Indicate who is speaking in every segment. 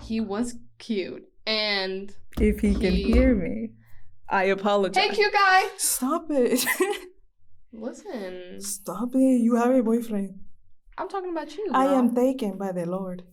Speaker 1: He was cute. And
Speaker 2: if he can hear me, I apologize.
Speaker 1: Hey, cute guy.
Speaker 2: Stop it.
Speaker 1: Listen.
Speaker 2: Stop it. You have a boyfriend.
Speaker 1: I'm talking about you, bro.
Speaker 2: I am taken by the Lord.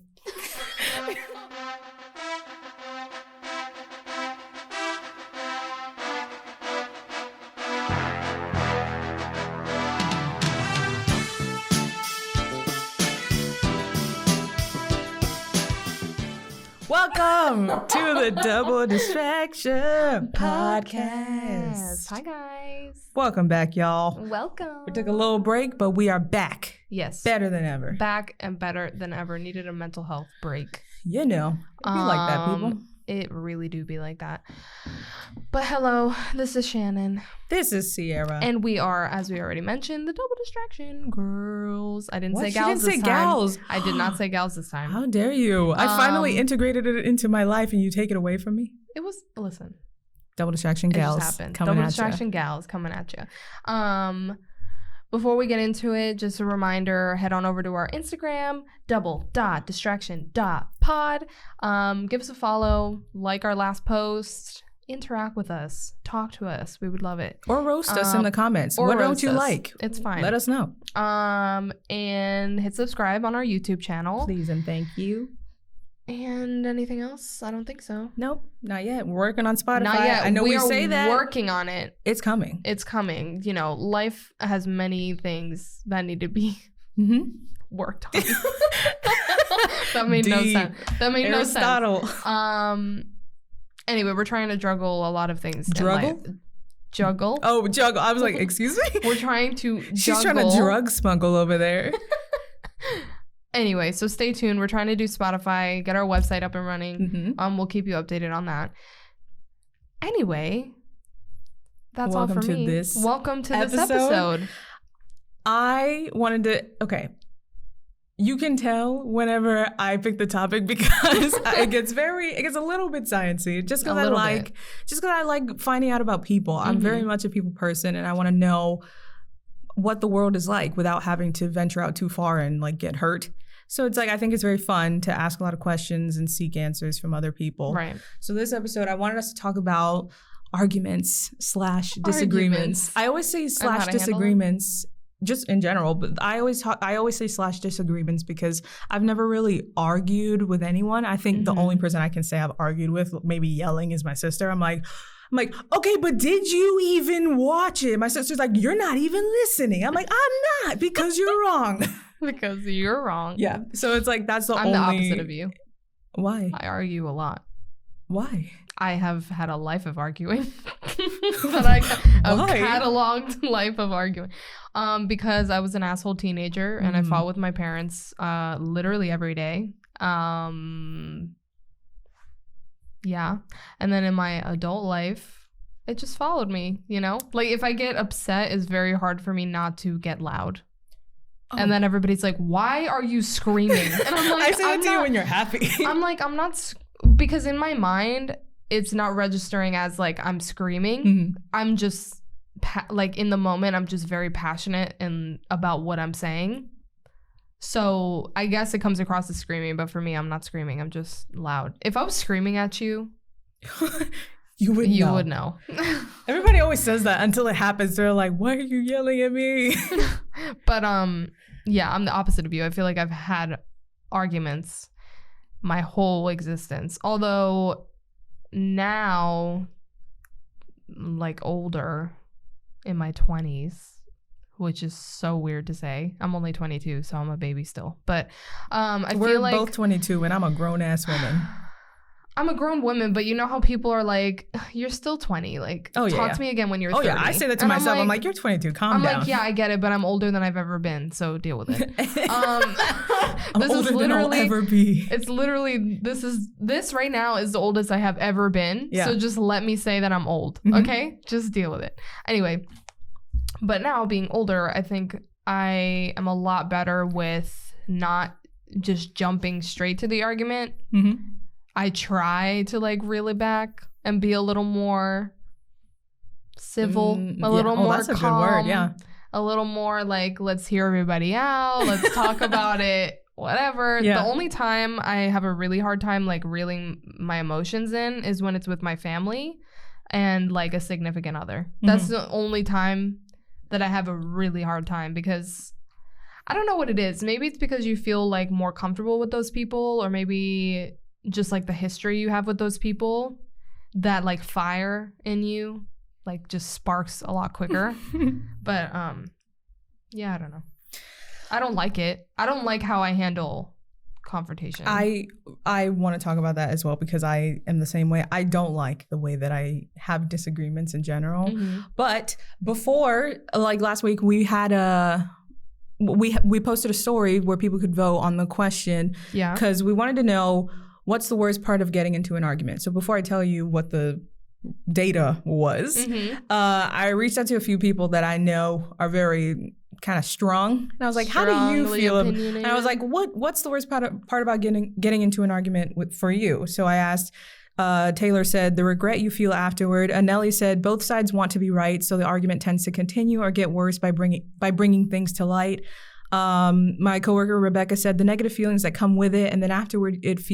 Speaker 2: Welcome to the Double Distraction Podcast.
Speaker 1: Hi, guys.
Speaker 2: Welcome back, y'all.
Speaker 1: Welcome.
Speaker 2: We took a little break, but we are back.
Speaker 1: Yes.
Speaker 2: Better than ever.
Speaker 1: Back and better than ever. Needed a mental health break.
Speaker 2: You know, it be like that, people.
Speaker 1: It really do be like that. But hello, this is Shannon.
Speaker 2: This is Ceara.
Speaker 1: And we are, as we already mentioned, the Double Distraction Girls. I didn't say
Speaker 2: What?
Speaker 1: gals
Speaker 2: You didn't
Speaker 1: this
Speaker 2: say
Speaker 1: time.
Speaker 2: gals.
Speaker 1: I did not say gals this time.
Speaker 2: How dare you? I finally integrated it into my life and you take it away from me?
Speaker 1: It was, listen.
Speaker 2: Double Distraction
Speaker 1: It
Speaker 2: Gals.
Speaker 1: just happened.
Speaker 2: Coming
Speaker 1: Double
Speaker 2: at
Speaker 1: Distraction
Speaker 2: ya.
Speaker 1: Gals coming at you. Before we get into it, just a reminder, head on over to our Instagram, double.distraction.pod. Give us a follow, like our last post, interact with us, talk to us. We would love it.
Speaker 2: Or roast us in the comments.
Speaker 1: Or
Speaker 2: What don't
Speaker 1: roast
Speaker 2: you
Speaker 1: us.
Speaker 2: like?
Speaker 1: It's fine.
Speaker 2: Let us know.
Speaker 1: And hit subscribe on our YouTube channel.
Speaker 2: Please and thank you.
Speaker 1: And anything else? I don't think so.
Speaker 2: Nope, not yet. We're working on Spotify.
Speaker 1: Not yet.
Speaker 2: I know we
Speaker 1: are
Speaker 2: say that.
Speaker 1: Working on it.
Speaker 2: It's coming.
Speaker 1: It's coming. You know, life has many things that need to be worked on. That made no sense. That made no sense. Anyway, we're trying to juggle a lot of things. Juggle?
Speaker 2: Oh, juggle. I was like, excuse me?
Speaker 1: We're trying to juggle.
Speaker 2: She's trying to drug smuggle over there.
Speaker 1: Anyway, so stay tuned. We're trying to do Spotify, get our website up and running. We'll keep you updated on that. Anyway, that's all for me. Welcome to this episode.
Speaker 2: I wanted to, okay. You can tell whenever I pick the topic because it gets a little bit sciencey. Just because I like finding out about people. I'm very much a people person and I want to know what the world is like without having to venture out too far and like get hurt. So it's like, I think it's very fun to ask a lot of questions and seek answers from other people.
Speaker 1: Right.
Speaker 2: So this episode, I wanted us to talk about arguments/disagreements. I always say /disagreements just in general, but I always say /disagreements because I've never really argued with anyone. I think the only person I can say I've argued with, maybe yelling, is my sister. I'm like, okay, but did you even watch it? My sister's like, you're not even listening. I'm like, I'm not, because you're wrong.
Speaker 1: Because you're wrong.
Speaker 2: Yeah. So it's like, that's
Speaker 1: I'm the opposite of you.
Speaker 2: Why?
Speaker 1: I argue a lot.
Speaker 2: Why?
Speaker 1: I have had a life of arguing. A cataloged life of arguing. Because I was an asshole teenager and I fought with my parents literally every day. Yeah. And then in my adult life, it just followed me, you know? Like, if I get upset, it's very hard for me not to get loud. Oh. And then everybody's like, why are you screaming? And I'm like,
Speaker 2: I say that to you when you're happy.
Speaker 1: I'm like, I'm not... Because in my mind, it's not registering as, like, I'm screaming. I'm just, like, in the moment, I'm just very passionate about what I'm saying. So I guess it comes across as screaming, but for me, I'm not screaming. I'm just loud. If I was screaming at you, you would know.
Speaker 2: Everybody always says that until it happens. They're like, why are you yelling at me?
Speaker 1: But yeah, I'm the opposite of you. I feel like I've had arguments my whole existence. Although now, like older, in my 20s, which is so weird to say. I'm only 22, so I'm a baby still. But
Speaker 2: We're both 22 and I'm a grown-ass woman.
Speaker 1: I'm a grown woman, but you know how people are like, you're still 20. Like, talk to me again when you're 30.
Speaker 2: Oh, yeah. I say that to myself. I'm like, you're 22. Calm down.
Speaker 1: I'm like, yeah, I get it, but I'm older than I've ever been, so deal with it.
Speaker 2: I'm older than I'll ever be.
Speaker 1: It's literally, this right now is the oldest I have ever been. Yeah. So just let me say that I'm old, okay? Just deal with it. Anyway, but now being older, I think I am a lot better with not just jumping straight to the argument. I try to like reel it back and be a little more civil, a little more
Speaker 2: that's
Speaker 1: calm,
Speaker 2: a good word, yeah.
Speaker 1: A little more like, let's hear everybody out, let's talk about it. whatever. The only time I have a really hard time like reeling my emotions in is when it's with my family and like a significant other. That's the only time that I have a really hard time, because I don't know what it is. Maybe it's because you feel like more comfortable with those people, or maybe just like the history you have with those people, that like fire in you like just sparks a lot quicker. But yeah, I don't know. I don't like it. I don't like how I handle confrontation.
Speaker 2: I want to talk about that as well, because I am the same way. I don't like the way that I have disagreements in general. But before, like last week, we had we posted a story where people could vote on the question, because we wanted to know what's the worst part of getting into an argument. So before I tell you what the data was, I reached out to a few people that I know are very kind of strong, and I was like, how do you feel? And I was like, what's the worst part about getting into an argument for you? So I asked, Taylor said, the regret you feel afterward. Anelli said, both sides want to be right, so the argument tends to continue or get worse by bringing things to light. My coworker Rebecca said, the negative feelings that come with it, and then afterwards, if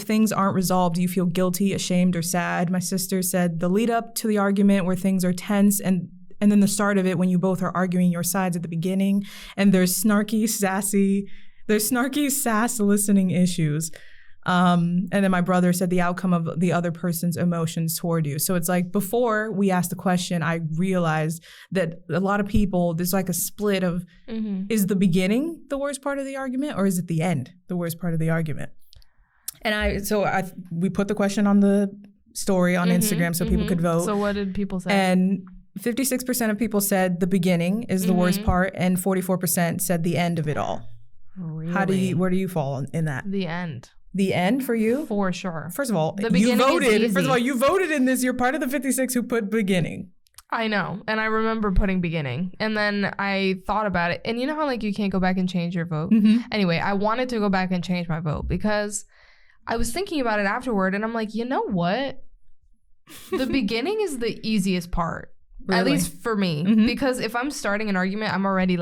Speaker 2: things aren't resolved, you feel guilty, ashamed, or sad. My sister said, the lead up to the argument where things are tense, and then the start of it when you both are arguing your sides at the beginning, and there's snarky, sass listening issues. And then my brother said the outcome of the other person's emotions toward you. So it's like, before we asked the question, I realized that a lot of people, there's like a split of, is the beginning the worst part of the argument, or is it the end the worst part of the argument? And we put the question on the story on Instagram so people could vote.
Speaker 1: So what did people say?
Speaker 2: And 56% of people said the beginning is the worst part, and 44% said the end of it all.
Speaker 1: Really?
Speaker 2: Where do you fall in that?
Speaker 1: The end.
Speaker 2: The end for you?
Speaker 1: For sure.
Speaker 2: First of all, you voted. First of all, you voted in this. You're part of the 56 who put beginning.
Speaker 1: I know. And I remember putting beginning. And then I thought about it. And you know how like you can't go back and change your vote? Anyway, I wanted to go back and change my vote, because I was thinking about it afterward, and I'm like, you know what? The beginning is the easiest part. Really? At least for me. Because if I'm starting an argument, I'm already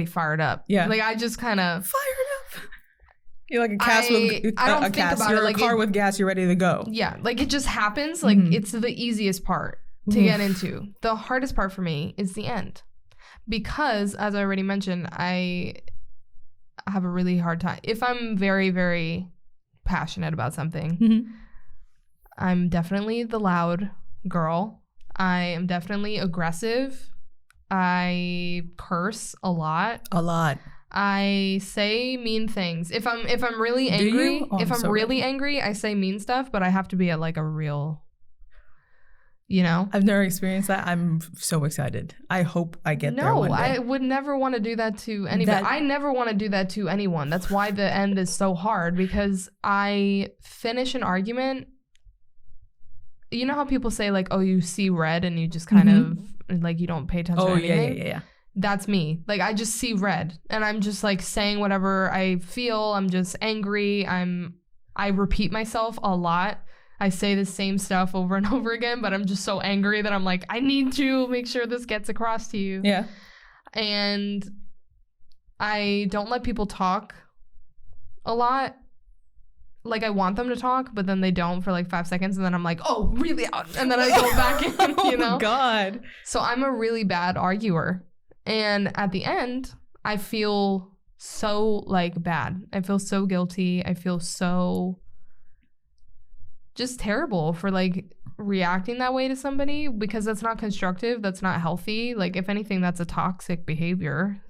Speaker 1: fired up. Yeah. Like I just kind of
Speaker 2: fired up. You're like a car with gas, you're ready to go.
Speaker 1: Yeah. Like it just happens. Like it's the easiest part to get into. The hardest part for me is the end. Because as I already mentioned, I have a really hard time. If I'm very, very passionate about something, I'm definitely the loud girl. I am definitely aggressive. I curse a lot. I say mean things. If I'm really angry, really angry, I say mean stuff, but I have to be at like a real, you know?
Speaker 2: I've never experienced that. I'm so excited. I hope I get there one day.
Speaker 1: I would never want to do that to anybody. I never want to do that to anyone. That's why the end is so hard, because I finish an argument. You know how people say like, oh, you see red and you just kind of like, you don't pay attention to anything?
Speaker 2: Yeah.
Speaker 1: That's me. Like I just see red and I'm just like saying whatever I feel. I'm just angry. I repeat myself a lot. I say the same stuff over and over again, but I'm just so angry that I'm like, I need to make sure this gets across to you.
Speaker 2: Yeah.
Speaker 1: And I don't let people talk a lot. Like I want them to talk, but then they don't for like 5 seconds, and then I'm like, oh, really? And then I go back in, you know?
Speaker 2: Oh, God.
Speaker 1: So I'm a really bad arguer. And at the end, I feel so like bad. I feel so guilty. I feel so just terrible for like reacting that way to somebody, because that's not constructive. That's not healthy. Like if anything, that's a toxic behavior.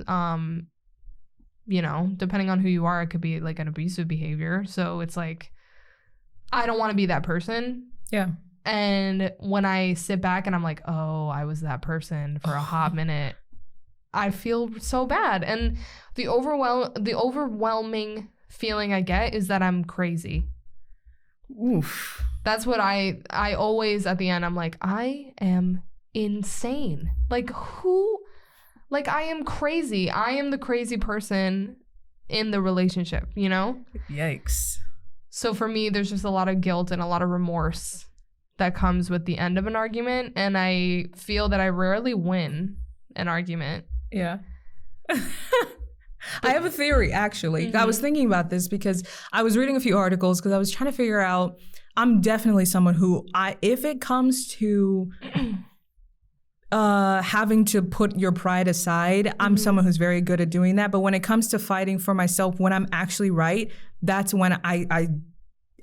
Speaker 1: You know, depending on who you are, it could be like an abusive behavior. So it's like, I don't want to be that person.
Speaker 2: Yeah.
Speaker 1: And when I sit back and I'm like, oh, I was that person for a hot minute, I feel so bad. And the overwhelming feeling I get is that I'm crazy.
Speaker 2: Oof.
Speaker 1: That's what I always, at the end, I'm like, I am insane. Like who... Like, I am crazy. I am the crazy person in the relationship, you know?
Speaker 2: Yikes.
Speaker 1: So for me, there's just a lot of guilt and a lot of remorse that comes with the end of an argument. And I feel that I rarely win an argument.
Speaker 2: Yeah. I have a theory, actually. I was thinking about this because I was reading a few articles because I was trying to figure out, I'm definitely someone who, if it comes to having to put your pride aside, I'm someone who's very good at doing that. But when it comes to fighting for myself, when I'm actually right, that's when I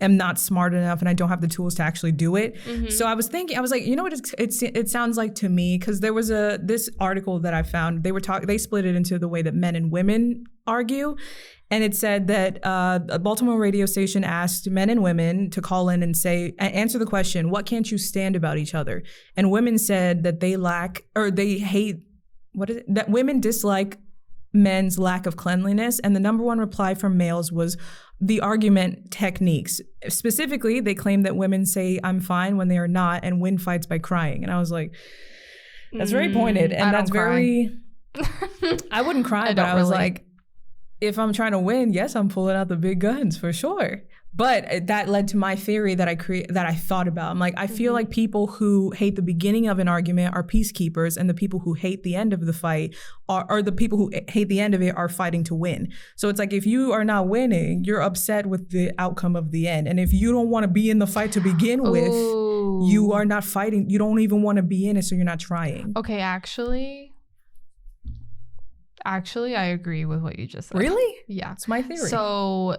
Speaker 2: am not smart enough and I don't have the tools to actually do it. So I was thinking, I was like, you know what it sounds like to me? Because there was this article that I found, they split it into the way that men and women argue. And it said that a Baltimore radio station asked men and women to call in and answer the question, what can't you stand about each other? And women said that that women dislike men's lack of cleanliness. And the number one reply from males was the argument techniques. Specifically, they claim that women say I'm fine when they are not and win fights by crying. And I was like, that's very pointed. And that's very, I wouldn't cry, but I was like, if I'm trying to win, yes, I'm pulling out the big guns for sure. But that led to my theory that I thought about. I'm like, I feel like people who hate the beginning of an argument are peacekeepers, and the people who hate the end of the fight or the people who hate the end of it are fighting to win. So it's like, if you are not winning, you're upset with the outcome of the end. And if you don't want to be in the fight to begin with, you are not fighting. You don't even want to be in it, so you're not trying.
Speaker 1: Okay, actually, I agree with what you just said.
Speaker 2: Really?
Speaker 1: Yeah.
Speaker 2: It's my theory.
Speaker 1: So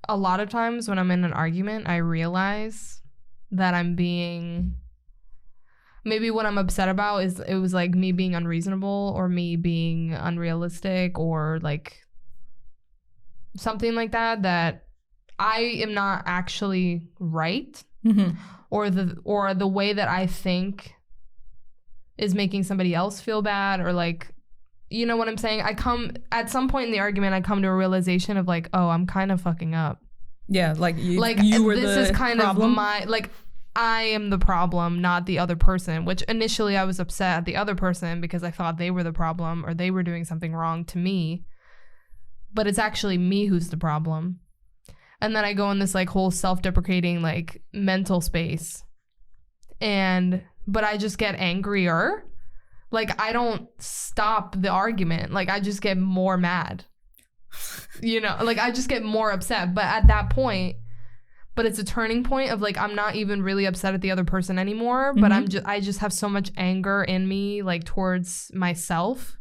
Speaker 1: a lot of times when I'm in an argument, I realize that maybe what I'm upset about is it was like me being unreasonable or me being unrealistic or like something like that I am not actually right, or the way that I think is making somebody else feel bad, or like, you know what I'm saying? At some point in the argument, I come to a realization of like, oh, I'm kind of fucking up.
Speaker 2: Yeah, like you were the problem. This is kind of
Speaker 1: I am the problem, not the other person, which initially I was upset at the other person because I thought they were the problem or they were doing something wrong to me. But it's actually me who's the problem. And then I go in this like whole self-deprecating like mental space. But I just get angrier. Like, I don't stop the argument. Like, I just get more mad. You know, like, I just get more upset. But at that point, it's a turning point of, like, I'm not even really upset at the other person anymore. But I just have so much anger in me, like, towards myself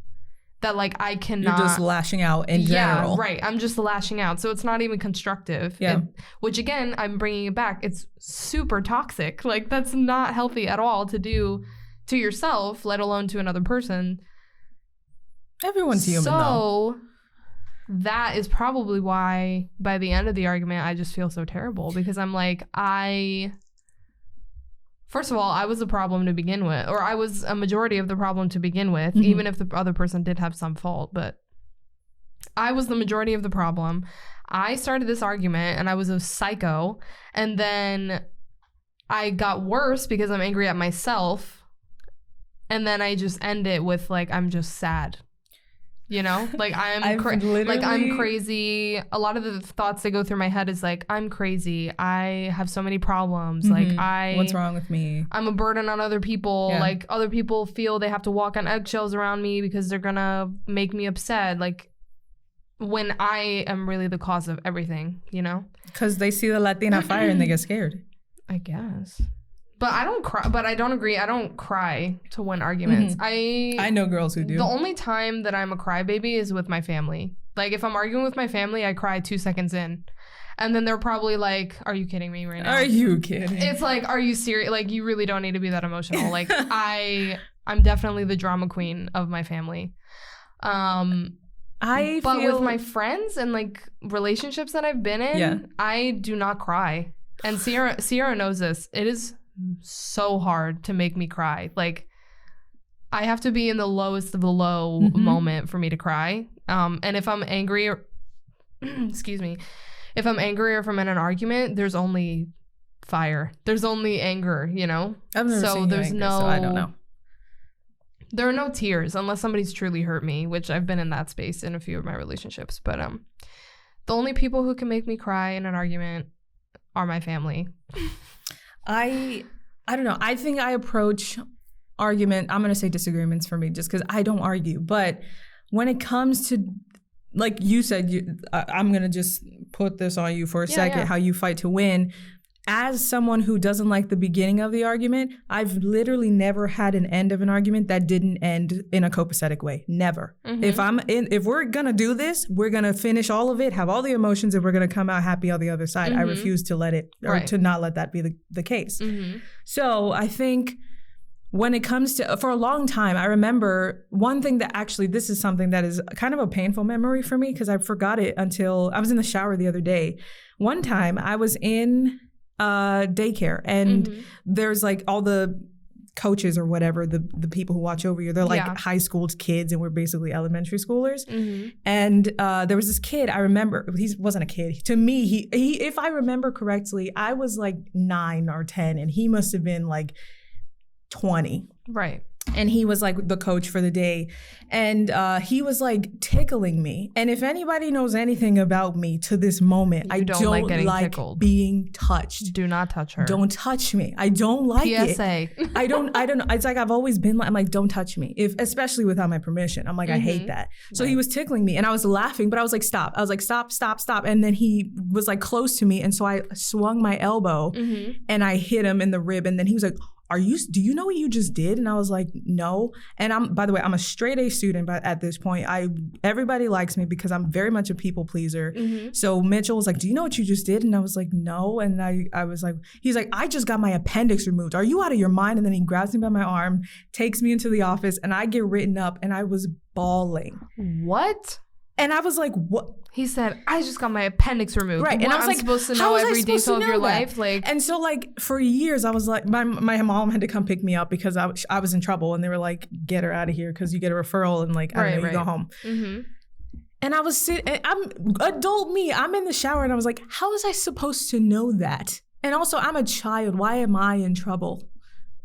Speaker 1: that, like, I cannot. You're
Speaker 2: just lashing out in general.
Speaker 1: Yeah, right. I'm just lashing out. So it's not even constructive.
Speaker 2: Yeah.
Speaker 1: Which, again, I'm bringing it back. It's super toxic. Like, that's not healthy at all to do to yourself, let alone to another person.
Speaker 2: Everyone's human, though.
Speaker 1: So that is probably why by the end of the argument, I just feel so terrible because I'm like, first of all, I was the problem to begin with, or I was a majority of the problem to begin with, even if the other person did have some fault, but I was the majority of the problem. I started this argument and I was a psycho, and then I got worse because I'm angry at myself, and then I just end it with like, I'm just sad. You know, like I'm crazy. A lot of the thoughts that go through my head is like, I'm crazy. I have so many problems. Like
Speaker 2: what's wrong with me?
Speaker 1: I'm a burden on other people. Yeah. Like other people feel they have to walk on eggshells around me because they're gonna make me upset. Like when I am really the cause of everything, you know? Because
Speaker 2: they see the Latina fire and they get scared.
Speaker 1: I guess. But I don't cry. But I don't agree. I don't cry to win arguments.
Speaker 2: I know girls who do.
Speaker 1: The only time that I'm a crybaby is with my family. Like if I'm arguing with my family, I cry 2 seconds in, and then they're probably like, "Are you kidding me right now?
Speaker 2: Are you kidding?"
Speaker 1: It's like, "Are you serious? Like you really don't need to be that emotional." Like I'm definitely the drama queen of my family. But with my friends and like relationships that I've been in, I do not cry. And Ceara knows this. It is so hard to make me cry. Like I have to be in the lowest of the low moment for me to cry. And if I'm angry or excuse me, if I'm angry or if I'm in an argument, there's only fire. There's only anger, you know?
Speaker 2: I've never seen you angry, so I don't know.
Speaker 1: There are no tears unless somebody's truly hurt me, which I've been in that space in a few of my relationships. But the only people who can make me cry in an argument are my family.
Speaker 2: I don't know. I think I approach I'm going to say disagreements for me just because I don't argue. But when it comes to, like you said, I'm going to just put this on you for a second, how you fight to win. As someone who doesn't like the beginning of the argument, I've literally never had an end of an argument that didn't end in a copacetic way. Never. If we're going to do this, we're going to finish all of it, have all the emotions, and we're going to come out happy on the other side. I refuse to let it, or to not let that be the case. So I think when it comes to, for a long time, I remember one thing that actually, this is something that is kind of a painful memory for me because I forgot it until I was in the shower the other day. One time I was in daycare, and there's like all the coaches or whatever, the people who watch over you, they're like high school kids, and we're basically elementary schoolers. And there was this kid, I remember, he wasn't a kid to me, he if I remember correctly, I was like 9 or 10 and he must have been like 20, right? And he was like the coach for the day. And he was like tickling me. And if anybody knows anything about me to this moment, I don't like tickled. Being touched. Do not touch her. Don't touch me. I don't like PSA. It. I don't know. It's like I've always been like, I'm like, don't touch me. Especially without my permission. I'm like, I hate that. So he was tickling me and I was laughing, but I was like, stop. I was like, stop. And then he was like close to me. And so I swung my elbow and I hit him in the rib. And then he was like, do you know what you just did? And I was like, no. And by the way, I'm a straight A student, but at this point, everybody likes me because I'm very much a people pleaser. So Mitchell was like, do you know what you just did? And I was like, no. And I was like, he's like, I just got my appendix removed. Are you out of your mind? And then he grabs me by my arm, takes me into the office, and I get written up, and I was bawling.
Speaker 1: What?
Speaker 2: And I was like, what?
Speaker 1: He said, I just got my appendix removed. Right.
Speaker 2: And I was like,
Speaker 1: supposed to know every detail of your life? Like,
Speaker 2: and so like for years, I was like, my mom had to come pick me up because I was in trouble. And they were like, get her out of here because you get a referral and like, I don't know, you go home. And I was sitting, I'm adult me. I'm in the shower and I was like, how was I supposed to know that? And also I'm a child. Why am I in trouble?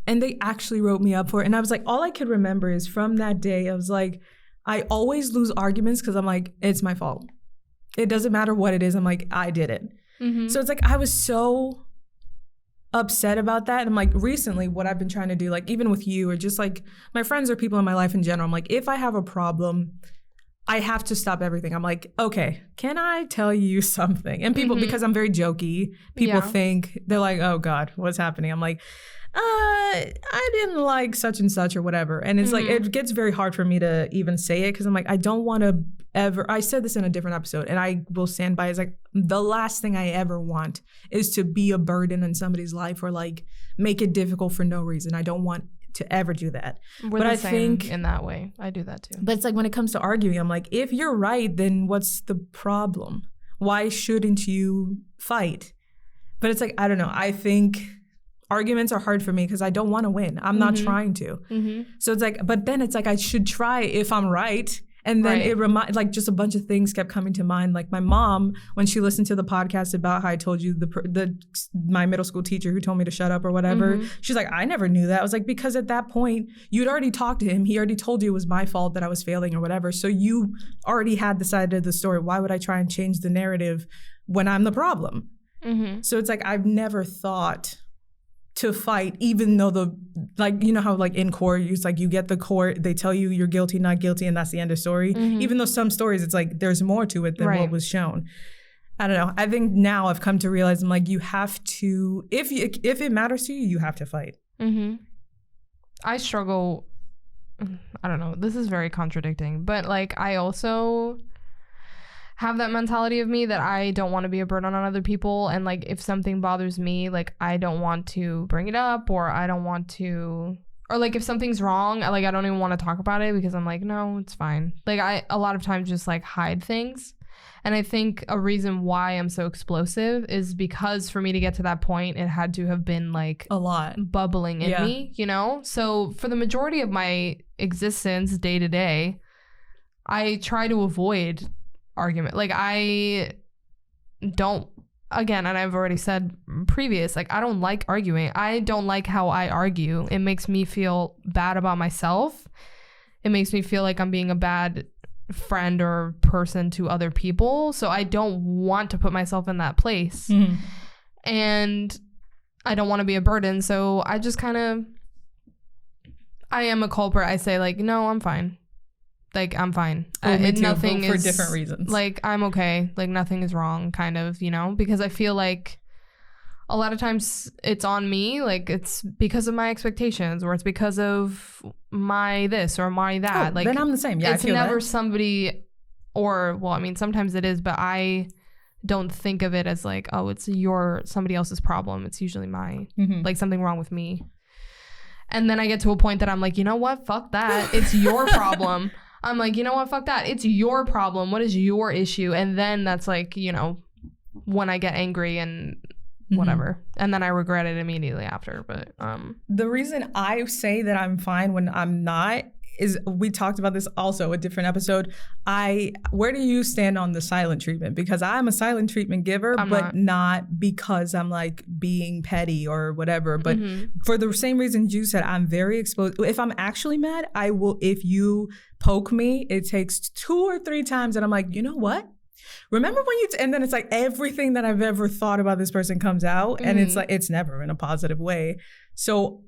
Speaker 2: And they actually wrote me up for it. And I was like, all I could remember is from that day, I was like, I always lose arguments because I'm like, it's my fault. It doesn't matter what it is. I'm like, I did it. So it's like, I was so upset about that. And I'm like, recently, what I've been trying to do, like even with you or just like my friends or people in my life in general, I'm like, if I have a problem, I have to stop everything. I'm like, okay, can I tell you something? And people, because I'm very jokey, people think, they're like, oh God, what's happening? I'm like, I didn't like such and such or whatever. And it's like, it gets very hard for me to even say it because I'm like, I don't want to ever, I said this in a different episode and I will stand by, it's like the last thing I ever want is to be a burden in somebody's life or like make it difficult for no reason. I don't want to ever do that.
Speaker 1: But I think in that way, I do that too.
Speaker 2: But it's like when it comes to arguing, I'm like, if you're right, then what's the problem? Why shouldn't you fight? But it's like, I don't know. I think arguments are hard for me because I don't want to win. I'm not trying to. So it's like, but then it's like I should try if I'm right. And then it like just a bunch of things kept coming to mind. Like my mom, when she listened to the podcast about how I told you my middle school teacher who told me to shut up or whatever, she's like, I never knew that. I was like, because at that point you'd already talked to him. He already told you it was my fault that I was failing or whatever. So you already had the side of the story. Why would I try and change the narrative when I'm the problem? So it's like, I've never thought to fight, even though like, you know how like in court, it's like you get the court, they tell you you're guilty, not guilty, and that's the end of story. Even though some stories, it's like there's more to it than what was shown. I don't know. I think now I've come to realize I'm like, you have to, if it matters to you, you have to fight.
Speaker 1: I struggle, I don't know, this is very contradicting, but like I also have that mentality of me that I don't want to be a burden on other people, and like if something bothers me, like I don't want to bring it up, or I don't want to, or like if something's wrong, I don't even want to talk about it because I'm like, no, it's fine. Like I a lot of times just like hide things. And I think a reason why I'm so explosive is because for me to get to that point, it had to have been like
Speaker 2: a lot
Speaker 1: bubbling in me, you know? So for the majority of my existence day to day, I try to avoid argument. Like I don't, again, and I've already said previous, like I don't like arguing. I don't like how I argue. It makes me feel bad about myself. It makes me feel like I'm being a bad friend or person to other people. So I don't want to put myself in that place. And I don't want to be a burden. So I just kind of, I am a culprit. I say like, no, I'm fine. Like, I'm fine.
Speaker 2: Me too, nothing for different reasons.
Speaker 1: Like, I'm okay. Like, nothing is wrong, kind of, you know? Because I feel like a lot of times it's on me. Like, it's because of my expectations, or it's because of my this or my that. Like,
Speaker 2: then I'm the same. Yeah,
Speaker 1: it's never somebody, or, well, I mean, sometimes it is, but I don't think of it as like, oh, it's somebody else's problem. It's usually like something wrong with me. And then I get to a point that I'm like, you know what? Fuck that. It's your problem. I'm like, you know what? Fuck that. It's your problem. What is your issue? And then that's like, you know, when I get angry and whatever. And then I regret it immediately after. But
Speaker 2: the reason I say that I'm fine when I'm not is, we talked about this also a different episode. Where do you stand on the silent treatment? Because I'm a silent treatment giver, but not because I'm like being petty or whatever. But for the same reasons you said, I'm very exposed. If I'm actually mad, I will. If you poke me, it takes 2 or 3 times, and I'm like, you know what? Remember when and then it's like everything that I've ever thought about this person comes out, and it's like, it's never in a positive way. So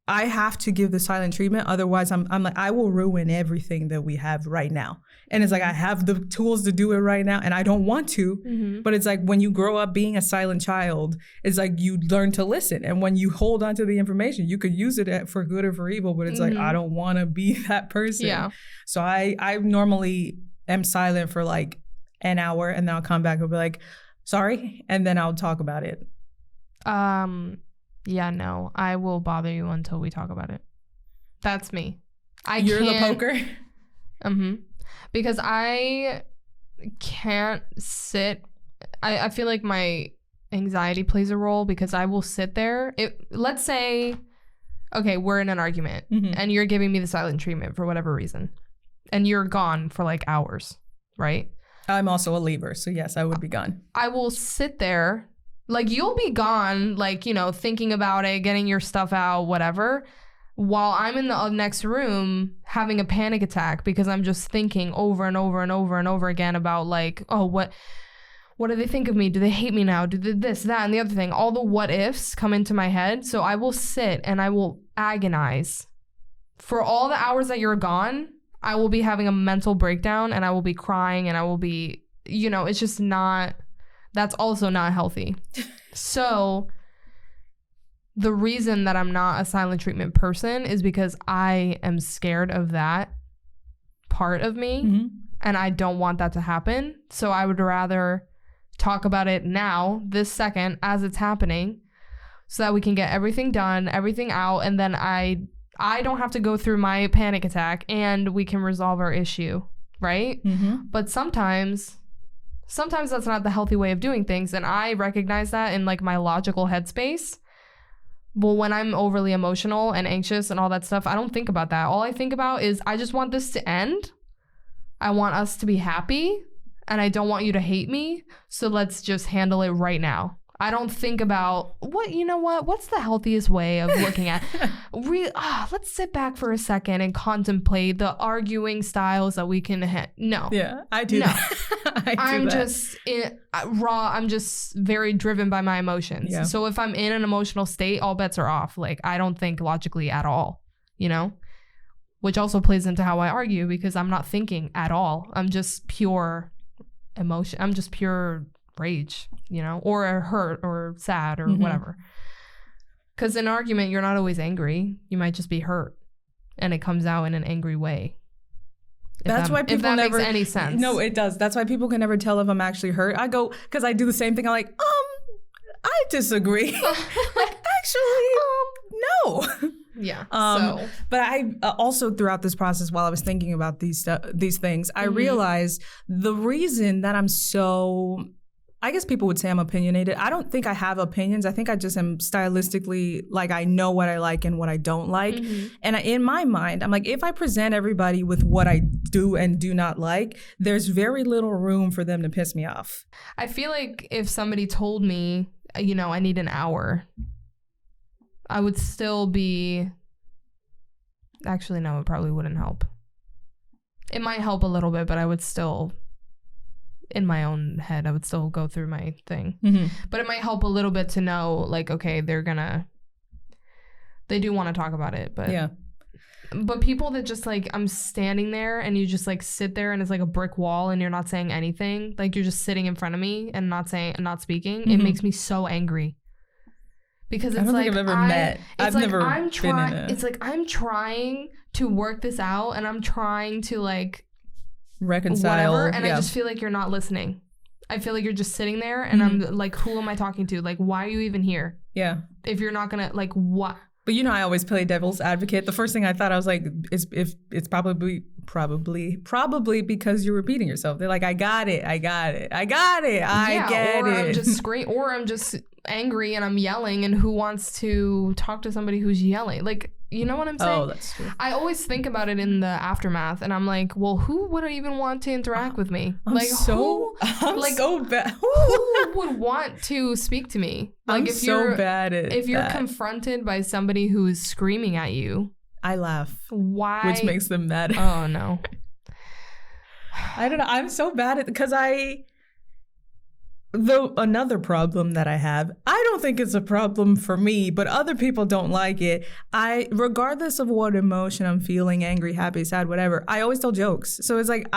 Speaker 2: I have to give the silent treatment. Otherwise, I'm like, I will ruin everything that we have right now. And it's like, I have the tools to do it right now, and I don't want to. But it's like, when you grow up being a silent child, it's like you learn to listen. And when you hold on to the information, you could use it for good or for evil. But it's like, I don't want to be that person. Yeah. So I normally am silent for like an hour, and then I'll come back and be like, sorry. And then I'll talk about it.
Speaker 1: Yeah, no, I will bother you until we talk about it. That's me.
Speaker 2: You're the poker?
Speaker 1: Because I can't sit. I feel like my anxiety plays a role, because I will sit there. Let's say, okay, we're in an argument and you're giving me the silent treatment for whatever reason, and you're gone for like hours, right?
Speaker 2: I'm also a leaver, so yes, I would be gone.
Speaker 1: I will sit there. Like, you'll be gone, like, you know, thinking about it, getting your stuff out, whatever, while I'm in the next room having a panic attack, because I'm just thinking over and over and over and over again about, like, oh, what do they think of me? Do they hate me now? Do they this, that, and the other thing? All the what ifs come into my head. So I will sit and I will agonize. For all the hours that you're gone, I will be having a mental breakdown, and I will be crying, and I will be, you know, it's just not... That's also not healthy. So the reason that I'm not a silent treatment person is because I am scared of that part of me, and I don't want that to happen. So I would rather talk about it now, this second, as it's happening, so that we can get everything done, everything out, and then I don't have to go through my panic attack, and we can resolve our issue, right? But sometimes that's not the healthy way of doing things, and I recognize that in like my logical headspace. But when I'm overly emotional and anxious and all that stuff, I don't think about that. All I think about is, I just want this to end. I want us to be happy, and I don't want you to hate me. So let's just handle it right now. I don't think about what's the healthiest way of looking at let's sit back for a second and contemplate the arguing styles that we can no.
Speaker 2: Yeah, I do. No.
Speaker 1: I'm just raw. I'm just very driven by my emotions. Yeah. So if I'm in an emotional state, all bets are off. Like, I don't think logically at all, you know, which also plays into how I argue, because I'm not thinking at all. I'm just pure emotion. I'm just pure rage, you know, or hurt or sad or whatever. Because in an argument, you're not always angry. You might just be hurt, and it comes out in an angry way.
Speaker 2: That's why people never
Speaker 1: makes any sense.
Speaker 2: No, it does. That's why people can never tell if I'm actually hurt. I go, because I do the same thing. I'm like, I disagree. Like, actually, no.
Speaker 1: Yeah.
Speaker 2: But I also, throughout this process, while I was thinking about these things, I realized the reason that I'm so, I guess people would say I'm opinionated. I don't think I have opinions. I think I just am stylistically, like, I know what I like and what I don't like. And in my mind, I'm like, if I present everybody with what I do and do not like, there's very little room for them to piss me off.
Speaker 1: I feel like if somebody told me, you know, I need an hour, I would still be... Actually, no, it probably wouldn't help. It might help a little bit, but I would still... in my own head, I would still go through my thing. But it might help a little bit to know, like, okay, they do want to talk about it, but
Speaker 2: yeah.
Speaker 1: But people that just like, I'm standing there and you just like sit there and it's like a brick wall and you're not saying anything. Like you're just sitting in front of me and not speaking. Mm-hmm. It makes me so angry. Because it's like,
Speaker 2: I've never been in a...
Speaker 1: It's like, I'm trying to work this out and I'm trying to like
Speaker 2: reconcile.
Speaker 1: Whatever, and I just feel like you're not listening. I feel like you're just sitting there and I'm like, who am I talking to? Like, why are you even here?
Speaker 2: Yeah.
Speaker 1: If you're not gonna, like, what?
Speaker 2: But you know, I always play devil's advocate. The first thing I thought, I was like, it's probably because you're repeating yourself. They're like, I get it.
Speaker 1: Or I'm just angry and I'm yelling, and who wants to talk to somebody who's yelling? Like, you know what I'm saying?
Speaker 2: Oh, that's true.
Speaker 1: I always think about it in the aftermath, and I'm like, well, who would even want to interact with me?
Speaker 2: I'm so bad.
Speaker 1: Who would want to speak to me? Like,
Speaker 2: I'm so bad at
Speaker 1: if you're confronted by somebody who is screaming at you,
Speaker 2: I laugh.
Speaker 1: Why?
Speaker 2: Which makes them mad.
Speaker 1: Oh no.
Speaker 2: I don't know. I'm so bad at, because another problem that I have, I don't think it's a problem for me, but other people don't like it. Regardless of what emotion I'm feeling, angry, happy, sad, whatever, I always tell jokes. So it's like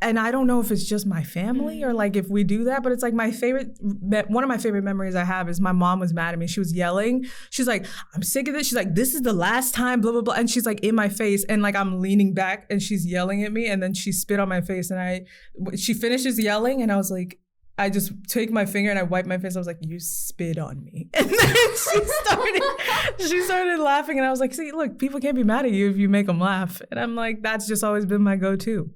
Speaker 2: and I don't know if it's just my family or like if we do that, but it's like one of my favorite memories I have is my mom was mad at me. She was yelling. She's like, I'm sick of this. She's like, this is the last time, blah, blah, blah. And she's like in my face and like I'm leaning back and she's yelling at me and then she spit on my face and she finishes yelling and I was like, I just take my finger and I wipe my face. I was like, you spit on me. And then she started laughing and I was like, see, look, people can't be mad at you if you make them laugh. And I'm like, that's just always been my go-to.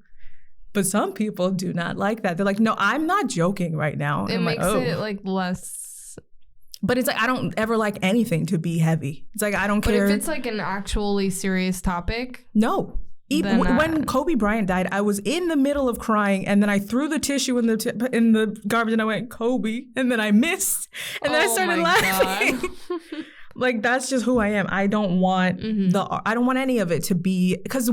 Speaker 2: But some people do not like that. They're like, no, I'm not joking right now.
Speaker 1: It makes it like less.
Speaker 2: But it's like, I don't ever like anything to be heavy. It's like, I don't care.
Speaker 1: But if it's like an actually serious topic.
Speaker 2: No. When Kobe Bryant died, I was in the middle of crying, and then I threw the tissue in the garbage, and I went, Kobe, and then I missed, and then I started laughing. Like, that's just who I am. I don't want I don't want any of it to be, because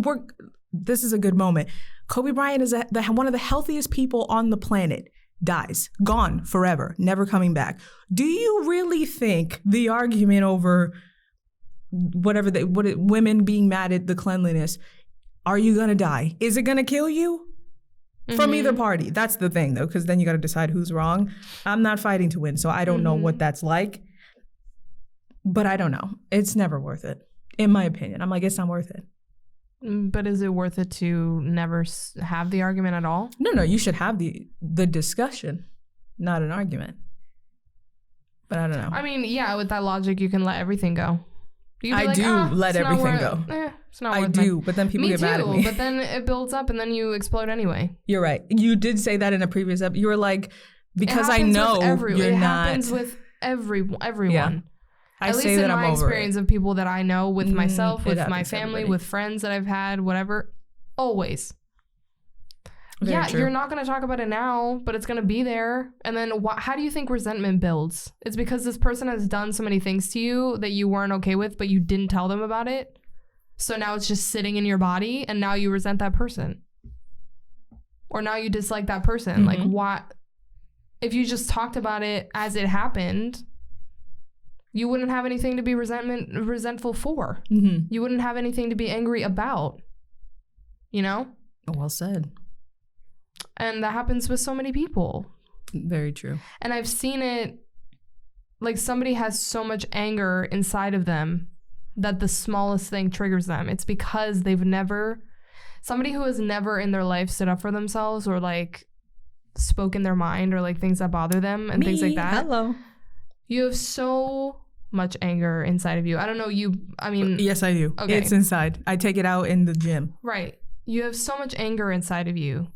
Speaker 2: this is a good moment. Kobe Bryant is one of the healthiest people on the planet. Dies, gone forever, never coming back. Do you really think the argument over women being mad at the cleanliness, are you gonna die? Is it gonna kill you? From either party. That's the thing though, because then you gotta decide who's wrong. I'm not fighting to win, so I don't know what that's like. But I don't know. It's never worth it, in my opinion. I'm like, it's not worth it.
Speaker 1: But is it worth it to never have the argument at all?
Speaker 2: No, you should have the discussion, not an argument. But I don't know.
Speaker 1: I mean, yeah, with that logic, you can let everything go.
Speaker 2: I do let everything go.
Speaker 1: It's not
Speaker 2: I do, but then people get mad at me.
Speaker 1: But then it builds up and then you explode anyway.
Speaker 2: You're right. You did say that in a previous episode. You were like, because I know you're not. It
Speaker 1: happens with everyone.
Speaker 2: Yeah.
Speaker 1: At least in my experience of people that I know, with myself, with my family, with friends that I've had, whatever, always. Very true. You're not going to talk about it now, but it's going to be there. And then how do you think resentment builds? It's because this person has done so many things to you that you weren't okay with, but you didn't tell them about it. So now it's just sitting in your body, and now you resent that person. Or now you dislike that person. Like, what? If you just talked about it as it happened, you wouldn't have anything to be resentful for. You wouldn't have anything to be angry about. You know?
Speaker 2: Well said.
Speaker 1: And that happens with so many people.
Speaker 2: Very true. And
Speaker 1: I've seen it, like somebody has so much anger inside of them that the smallest thing triggers them. It's because somebody who has never in their life stood up for themselves or like spoken their mind or like things that bother them and things like that.
Speaker 2: Hello.
Speaker 1: You have so much anger inside of you. I don't know,
Speaker 2: yes, I do. Okay. It's inside. I take it out in the gym.
Speaker 1: Right. You have so much anger inside of you.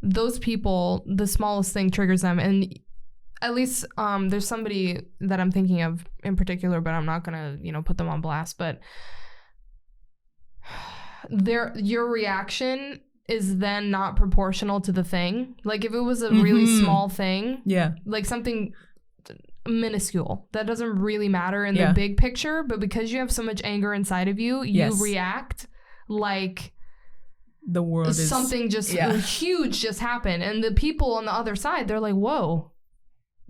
Speaker 1: Those people, the smallest thing triggers them. And at least there's somebody that I'm thinking of in particular, but I'm not going to, put them on blast. But your reaction is then not proportional to the thing. Like if it was a really small thing, like something minuscule that doesn't really matter in the big picture, but because you have so much anger inside of you, you react like
Speaker 2: the world is
Speaker 1: something just huge just happened, and the people on the other side, they're like, whoa,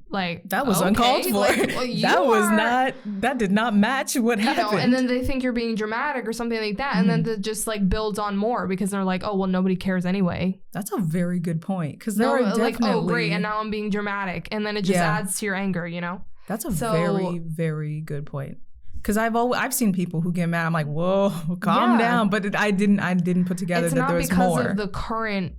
Speaker 1: Like,
Speaker 2: that was uncalled for. Like, that did not match what happened.
Speaker 1: And then they think you're being dramatic or something like that. And then it just like builds on more because they're like, oh, well, nobody cares anyway.
Speaker 2: That's a very good point. Because they're like,
Speaker 1: oh, great. And now I'm being dramatic. And then it just adds to your anger, you know?
Speaker 2: That's a very, very good point. Because I've seen people who get mad. I'm like, whoa, calm down. But I didn't put together that there was more.
Speaker 1: It's not because of the current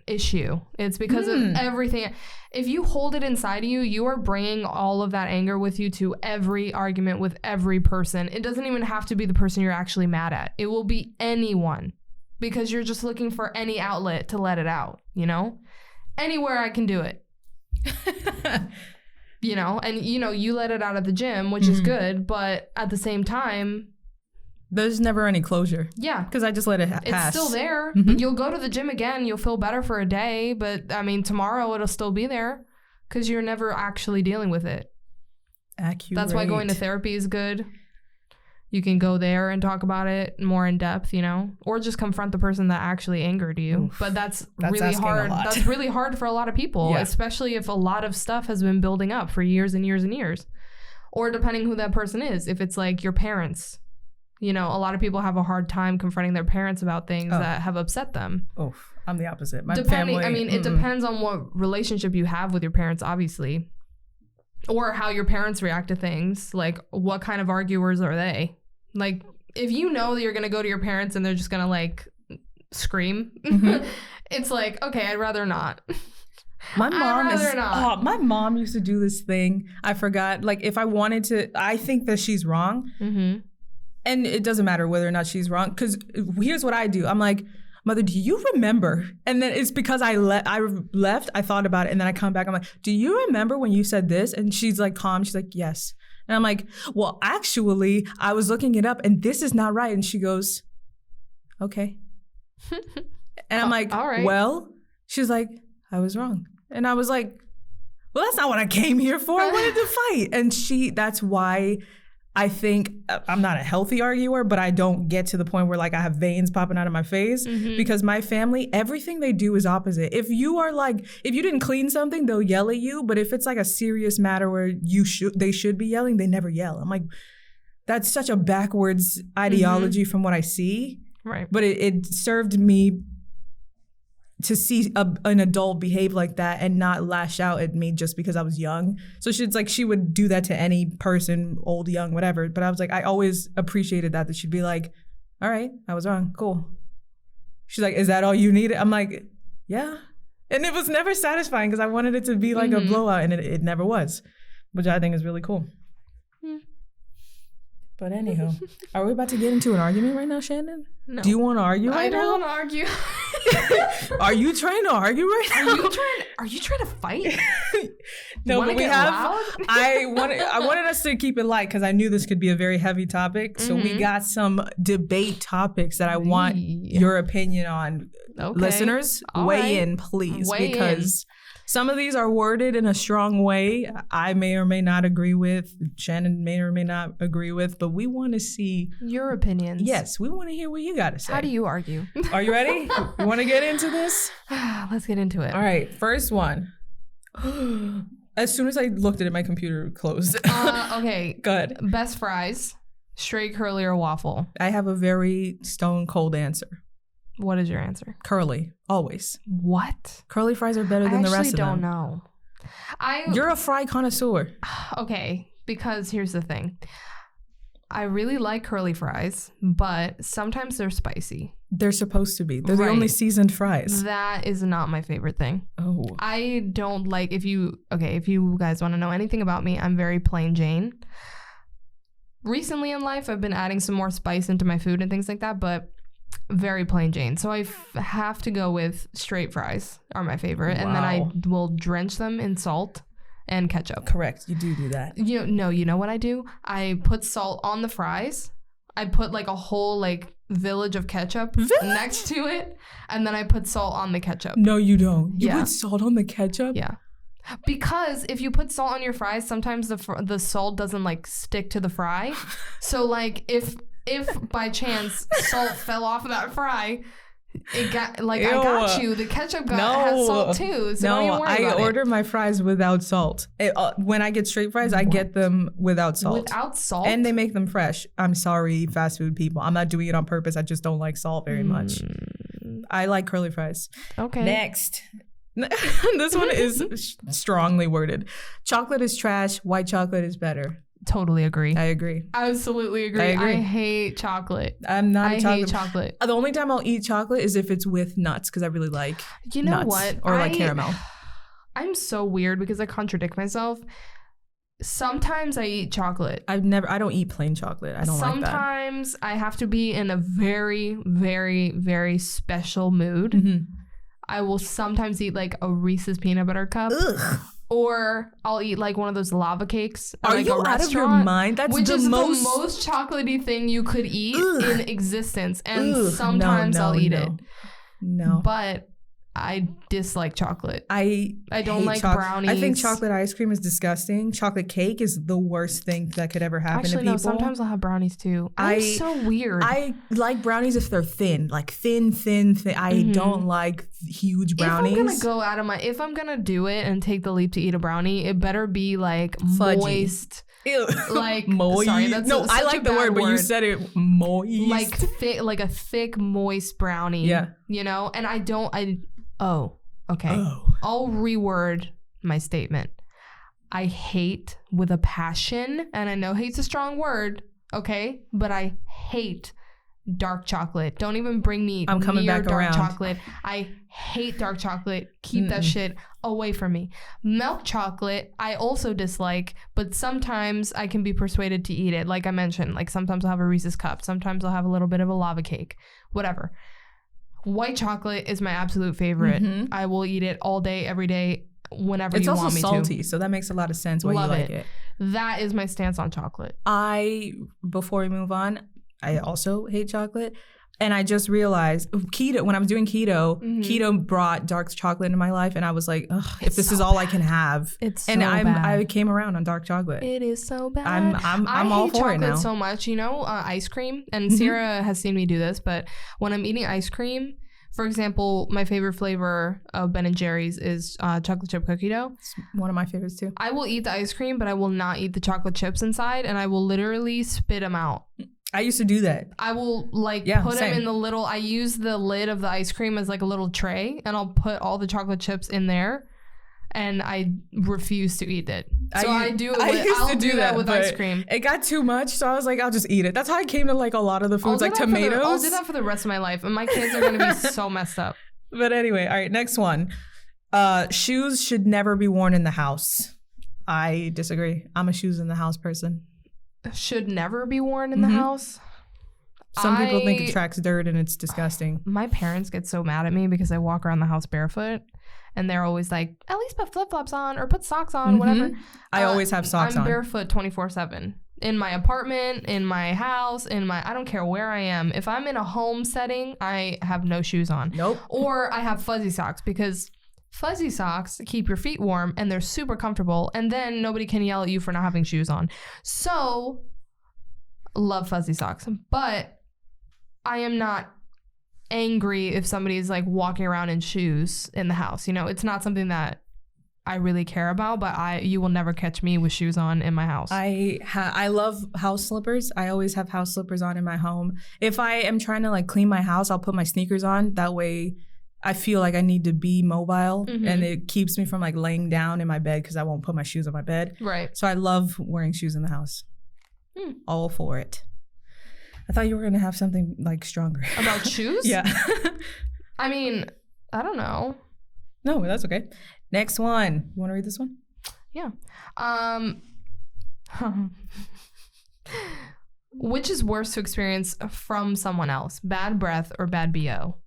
Speaker 1: issue. It's because of everything. If you hold it inside of you, you are bringing all of that anger with you to every argument with every person. It doesn't even have to be the person you're actually mad at. It will be anyone because you're just looking for any outlet to let it out, you know? Anywhere I can do it. You know, and you let it out at the gym, which is good, but at the same time,
Speaker 2: there's never any closure.
Speaker 1: Yeah.
Speaker 2: Because I just let it pass.
Speaker 1: It's still there. You'll go to the gym again. You'll feel better for a day. But, I mean, tomorrow it'll still be there because you're never actually dealing with it.
Speaker 2: Accurate.
Speaker 1: That's why going to therapy is good. You can go there and talk about it more in depth, you know, or just confront the person that actually angered you. Oof, but that's really hard. That's really hard for a lot of people, especially if a lot of stuff has been building up for years and years and years. Or depending who that person is. If it's like your parents. You know, a lot of people have a hard time confronting their parents about things that have upset them.
Speaker 2: Oh, I'm the opposite. My family.
Speaker 1: I mean, it depends on what relationship you have with your parents, obviously. Or how your parents react to things. Like, what kind of arguers are they? Like, if you know that you're going to go to your parents and they're just going to, like, scream, it's like, okay, I'd rather not.
Speaker 2: My mom used to do this thing. I forgot. Like, if I wanted to, I think that she's wrong. And it doesn't matter whether or not she's wrong. Because here's what I do. I'm like, Mother, do you remember? And then it's because I left, I thought about it, and then I come back. I'm like, do you remember when you said this? And she's like calm. She's like, yes. And I'm like, well, actually, I was looking it up, and this is not right. And she goes, okay. And I'm like, all right. Well, she's like, I was wrong. And I was like, well, that's not what I came here for. I wanted to fight. And that's why I think I'm not a healthy arguer, but I don't get to the point where like I have veins popping out of my face because my family, everything they do is opposite. If you didn't clean something, they'll yell at you. But if it's like a serious matter where they should be yelling, they never yell. I'm like, that's such a backwards ideology from what I see. Right. But it served me to see an adult behave like that and not lash out at me just because I was young. So she would do that to any person, old, young, whatever. But I was like, I always appreciated that she'd be like, all right, I was wrong. Cool. She's like, is that all you needed? I'm like, yeah. And it was never satisfying because I wanted it to be like a blowout, and it never was, which I think is really cool. But anyhow, are we about to get into an argument right now, Shannon? No. Do you want to argue right now?
Speaker 1: I don't want to argue.
Speaker 2: Are you trying to argue right now?
Speaker 1: Are you trying to fight?
Speaker 2: No, but I wanted us to keep it light because I knew this could be a very heavy topic. So we got some debate topics that I want your opinion on. Okay. Listeners, weigh in, please, because some of these are worded in a strong way I may or may not agree with, Shannon may or may not agree with, but we want to see
Speaker 1: your opinions.
Speaker 2: Yes, we want to hear what you got to say.
Speaker 1: How do you argue?
Speaker 2: Are you ready? You want to get into this?
Speaker 1: Let's get into it.
Speaker 2: All right, first one. As soon as I looked at it, my computer closed.
Speaker 1: Okay.
Speaker 2: Good.
Speaker 1: Best fries, straight, curly, or waffle?
Speaker 2: I have a very stone cold answer.
Speaker 1: What is your answer?
Speaker 2: Curly, always.
Speaker 1: What?
Speaker 2: Curly fries are better than the rest of them.
Speaker 1: I actually don't know.
Speaker 2: You're a fry connoisseur.
Speaker 1: Okay, because here's the thing. I really like curly fries, but sometimes they're spicy.
Speaker 2: They're supposed to be. They're the only seasoned fries.
Speaker 1: That is not my favorite thing.
Speaker 2: Oh.
Speaker 1: I don't like, if you guys want to know anything about me, I'm very plain Jane. Recently in life, I've been adding some more spice into my food and things like that, but very plain Jane. So I have to go with straight fries are my favorite. Wow. And then I will drench them in salt and ketchup.
Speaker 2: Correct. You do that.
Speaker 1: You know what I do? I put salt on the fries. I put like a whole like village of ketchup next to it. And then I put salt on the ketchup.
Speaker 2: No, you don't. You put salt on the ketchup?
Speaker 1: Yeah. Because if you put salt on your fries, sometimes the salt doesn't like stick to the fry. So like if by chance salt fell off of that fry, I got you. The ketchup has salt too, so don't even worry about it.
Speaker 2: I order my fries without salt. When I get straight fries, I get them without salt.
Speaker 1: Without salt?
Speaker 2: And they make them fresh. I'm sorry, fast food people. I'm not doing it on purpose. I just don't like salt very much. I like curly fries. Okay. Next. This one is strongly worded. Chocolate is trash. White chocolate is better.
Speaker 1: Totally agree.
Speaker 2: I agree.
Speaker 1: Absolutely agree. I hate chocolate.
Speaker 2: I'm not a chocolate.
Speaker 1: I hate chocolate.
Speaker 2: The only time I'll eat chocolate is if it's with nuts, because I really like nuts. Or like caramel.
Speaker 1: I'm so weird because I contradict myself. Sometimes I eat chocolate.
Speaker 2: I don't eat plain chocolate. I don't like that.
Speaker 1: Sometimes I have to be in a very, very, very special mood. Mm-hmm. I will sometimes eat like a Reese's peanut butter cup. Ugh. Or I'll eat like one of those lava cakes at like a restaurant. Are you out of your mind? That's which is the most chocolatey thing you could eat in existence. And sometimes I'll eat it. No. But I dislike chocolate. I don't like brownies.
Speaker 2: I think chocolate ice cream is disgusting. Chocolate cake is the worst thing that could ever happen to people. No,
Speaker 1: sometimes I'll have brownies too. I'm so weird.
Speaker 2: I like brownies if they're thin, like thin. I don't like huge brownies.
Speaker 1: If I'm gonna do it and take the leap to eat a brownie, it better be like fudgy. Moist. Ew. Like moist. Sorry, that's I like the word, but you said it moist. Like thick, like a thick, moist brownie. Yeah. You know, and okay. I'll reword my statement. I hate with a passion, and I know hate's a strong word, okay? But I hate dark chocolate. Don't even bring me I'm coming near back dark around. Chocolate. I hate dark chocolate. Keep that shit away from me. Milk chocolate, I also dislike, but sometimes I can be persuaded to eat it. Like I mentioned, like sometimes I'll have a Reese's cup. Sometimes I'll have a little bit of a lava cake. Whatever. White chocolate is my absolute favorite. Mm-hmm. I will eat it all day, every day, whenever you want me to. It's also salty,
Speaker 2: so that makes a lot of sense why you like it.
Speaker 1: That is my stance on chocolate.
Speaker 2: Before we move on, I also hate chocolate. And I just realized when I was doing keto brought dark chocolate into my life, and I was like, ugh, if this is all I can have. It's so bad. I came around on dark chocolate.
Speaker 1: It is so bad.
Speaker 2: I'm all for it now.
Speaker 1: I hate chocolate so much. You know, ice cream, and Ceara has seen me do this, but when I'm eating ice cream, for example, my favorite flavor of Ben & Jerry's is chocolate chip cookie dough.
Speaker 2: It's one of my favorites too.
Speaker 1: I will eat the ice cream, but I will not eat the chocolate chips inside, and I will literally spit them out.
Speaker 2: I used to do that.
Speaker 1: I will put them in the little, I use the lid of the ice cream as like a little tray, and I'll put all the chocolate chips in there, and I refuse to eat it. So I'll do that with ice cream.
Speaker 2: It got too much, so I was like, I'll just eat it. That's how I came to like a lot of the foods, like tomatoes.
Speaker 1: I'll do that for the rest of my life, and my kids are going to be so messed up.
Speaker 2: But anyway, all right, next one. Shoes should never be worn in the house. I disagree. I'm a shoes in the house person.
Speaker 1: Should never be worn in the house.
Speaker 2: Some people think it attracts dirt and it's disgusting.
Speaker 1: My parents get so mad at me because I walk around the house barefoot, and they're always like, at least put flip-flops on or put socks on, whatever.
Speaker 2: I always have socks on.
Speaker 1: I'm barefoot 24/7. In my apartment, in my house, I don't care where I am. If I'm in a home setting, I have no shoes on. Nope. Or I have fuzzy socks, because fuzzy socks keep your feet warm and they're super comfortable, and then nobody can yell at you for not having shoes on. So, love fuzzy socks. But I am not angry if somebody's like walking around in shoes in the house. You know, it's not something that I really care about, but you will never catch me with shoes on in my house.
Speaker 2: I love house slippers. I always have house slippers on in my home. If I am trying to like clean my house, I'll put my sneakers on. That way I feel like I need to be mobile, and it keeps me from like laying down in my bed because I won't put my shoes on my bed. Right. So I love wearing shoes in the house. All for it. I thought you were going to have something like stronger.
Speaker 1: About shoes?
Speaker 2: Yeah.
Speaker 1: I mean, I don't know.
Speaker 2: No, that's okay. Next one. You want to read this one?
Speaker 1: Yeah. Which is worse to experience from someone else? Bad breath or bad BO?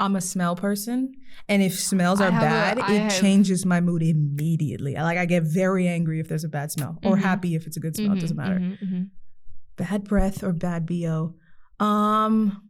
Speaker 2: I'm a smell person, and if smells are bad, it changes my mood immediately. I get very angry if there's a bad smell, or happy if it's a good smell. It doesn't matter. Bad breath or bad BO? I'm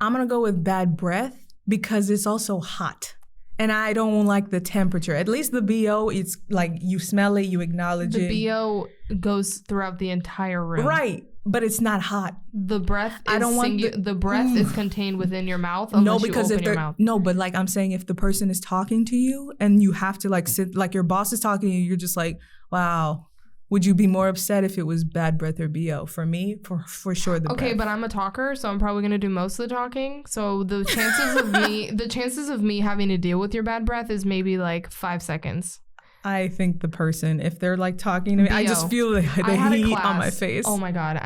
Speaker 2: gonna go with bad breath because it's also hot, and I don't like the temperature. At least the BO, it's like you smell it, you acknowledge it.
Speaker 1: The BO goes throughout the entire room.
Speaker 2: Right. but it's not hot.
Speaker 1: The breath the breath is contained within your mouth unless you open your mouth.
Speaker 2: No, but like I'm saying, if the person is talking to you and you have to like sit, like your boss is talking to you, you're just like, wow. Would you be more upset if it was bad breath or BO? For me, for sure the breath.
Speaker 1: But I'm a talker, so I'm probably gonna do most of the talking. So the chances of me having to deal with your bad breath is maybe like 5 seconds.
Speaker 2: I think the person, if they're like talking to me, BO. I just feel the heat on my face.
Speaker 1: Oh my God.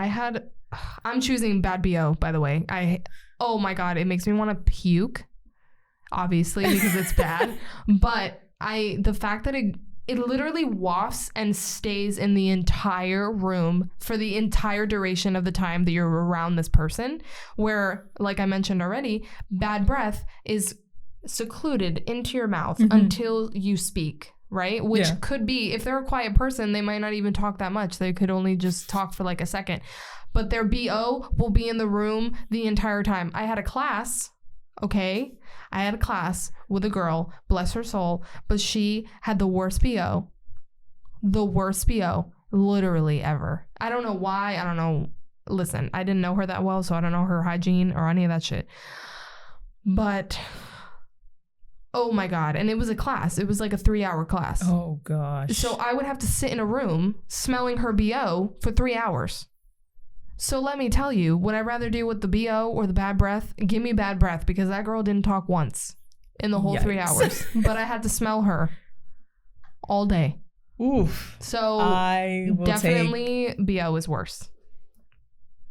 Speaker 1: I'm choosing bad BO, by the way. Oh my God. It makes me want to puke, obviously, because it's bad. But the fact that it literally wafts and stays in the entire room for the entire duration of the time that you're around this person, where, like I mentioned already, bad breath is secluded into your mouth until you speak. Right? Which could be, if they're a quiet person, they might not even talk that much. They could only just talk for like a second. But their BO will be in the room the entire time. I had a class, okay? I had a class with a girl, bless her soul, but she had the worst BO. The worst BO, literally ever. I don't know why. I don't know. Listen, I didn't know her that well, so I don't know her hygiene or any of that shit. But... oh my God. And it was a class. It was like a 3-hour class.
Speaker 2: Oh gosh.
Speaker 1: So I would have to sit in a room smelling her BO for 3 hours. So let me tell you, would I rather deal with the BO or the bad breath? Give me bad breath, because that girl didn't talk once in the whole 3 hours. But I had to smell her all day.
Speaker 2: Oof.
Speaker 1: So definitely BO is worse.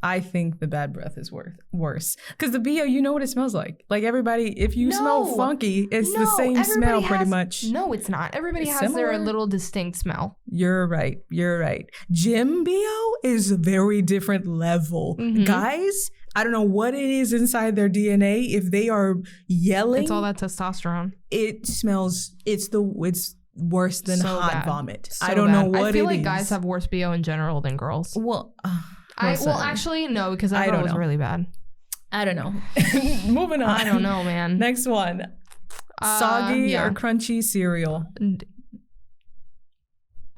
Speaker 2: I think the bad breath is worse. Because the BO, you know what it smells like. Like everybody, if you smell funky, it's the same smell pretty much.
Speaker 1: No, it's not. Everybody has their little distinct smell.
Speaker 2: You're right. Gym BO is a very different level. Guys, I don't know what it is inside their DNA. If they are yelling.
Speaker 1: It's all that testosterone.
Speaker 2: It smells, it's worse than hot vomit.
Speaker 1: So
Speaker 2: I don't know what it is.
Speaker 1: I feel like guys have worse BO in general than girls.
Speaker 2: Well...
Speaker 1: actually, no, because I thought it was really bad.
Speaker 2: I don't know. Moving on.
Speaker 1: I don't know, man.
Speaker 2: Next one. Soggy or crunchy cereal?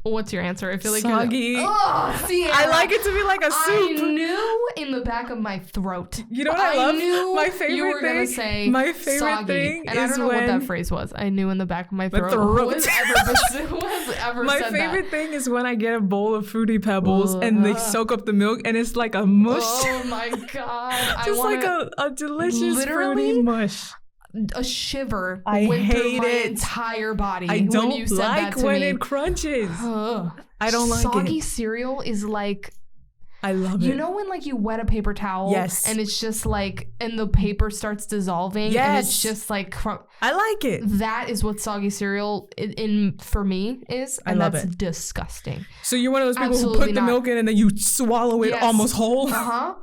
Speaker 1: What's your answer? I feel like
Speaker 2: soggy.
Speaker 1: Ceara.
Speaker 2: I like it to be like a soup.
Speaker 1: I knew in the back of my throat.
Speaker 2: You know what I love?
Speaker 1: Knew
Speaker 2: my favorite
Speaker 1: you were gonna say
Speaker 2: my favorite
Speaker 1: soggy.
Speaker 2: thing
Speaker 1: and
Speaker 2: is
Speaker 1: I don't know
Speaker 2: when
Speaker 1: what that phrase was. I knew in the back of my throat. Who has ever
Speaker 2: my
Speaker 1: said
Speaker 2: favorite
Speaker 1: that?
Speaker 2: thing is when I get a bowl of Fruity Pebbles and they soak up the milk and it's like a mush.
Speaker 1: Oh my God!
Speaker 2: Just like a delicious fruity mush.
Speaker 1: A shiver
Speaker 2: went through my
Speaker 1: entire body.
Speaker 2: I don't
Speaker 1: when you said
Speaker 2: like
Speaker 1: that to
Speaker 2: when
Speaker 1: me.
Speaker 2: It crunches. I don't like
Speaker 1: Soggy
Speaker 2: it.
Speaker 1: cereal is like,
Speaker 2: I love it.
Speaker 1: You know when like you wet a paper towel,
Speaker 2: yes,
Speaker 1: and it's just like, and the paper starts dissolving,
Speaker 2: yes,
Speaker 1: and it's just like,
Speaker 2: I like it.
Speaker 1: That is what soggy cereal in for me is, and
Speaker 2: I love
Speaker 1: that's
Speaker 2: it.
Speaker 1: Disgusting.
Speaker 2: So you're one of those people who put the milk in and then you swallow it almost whole.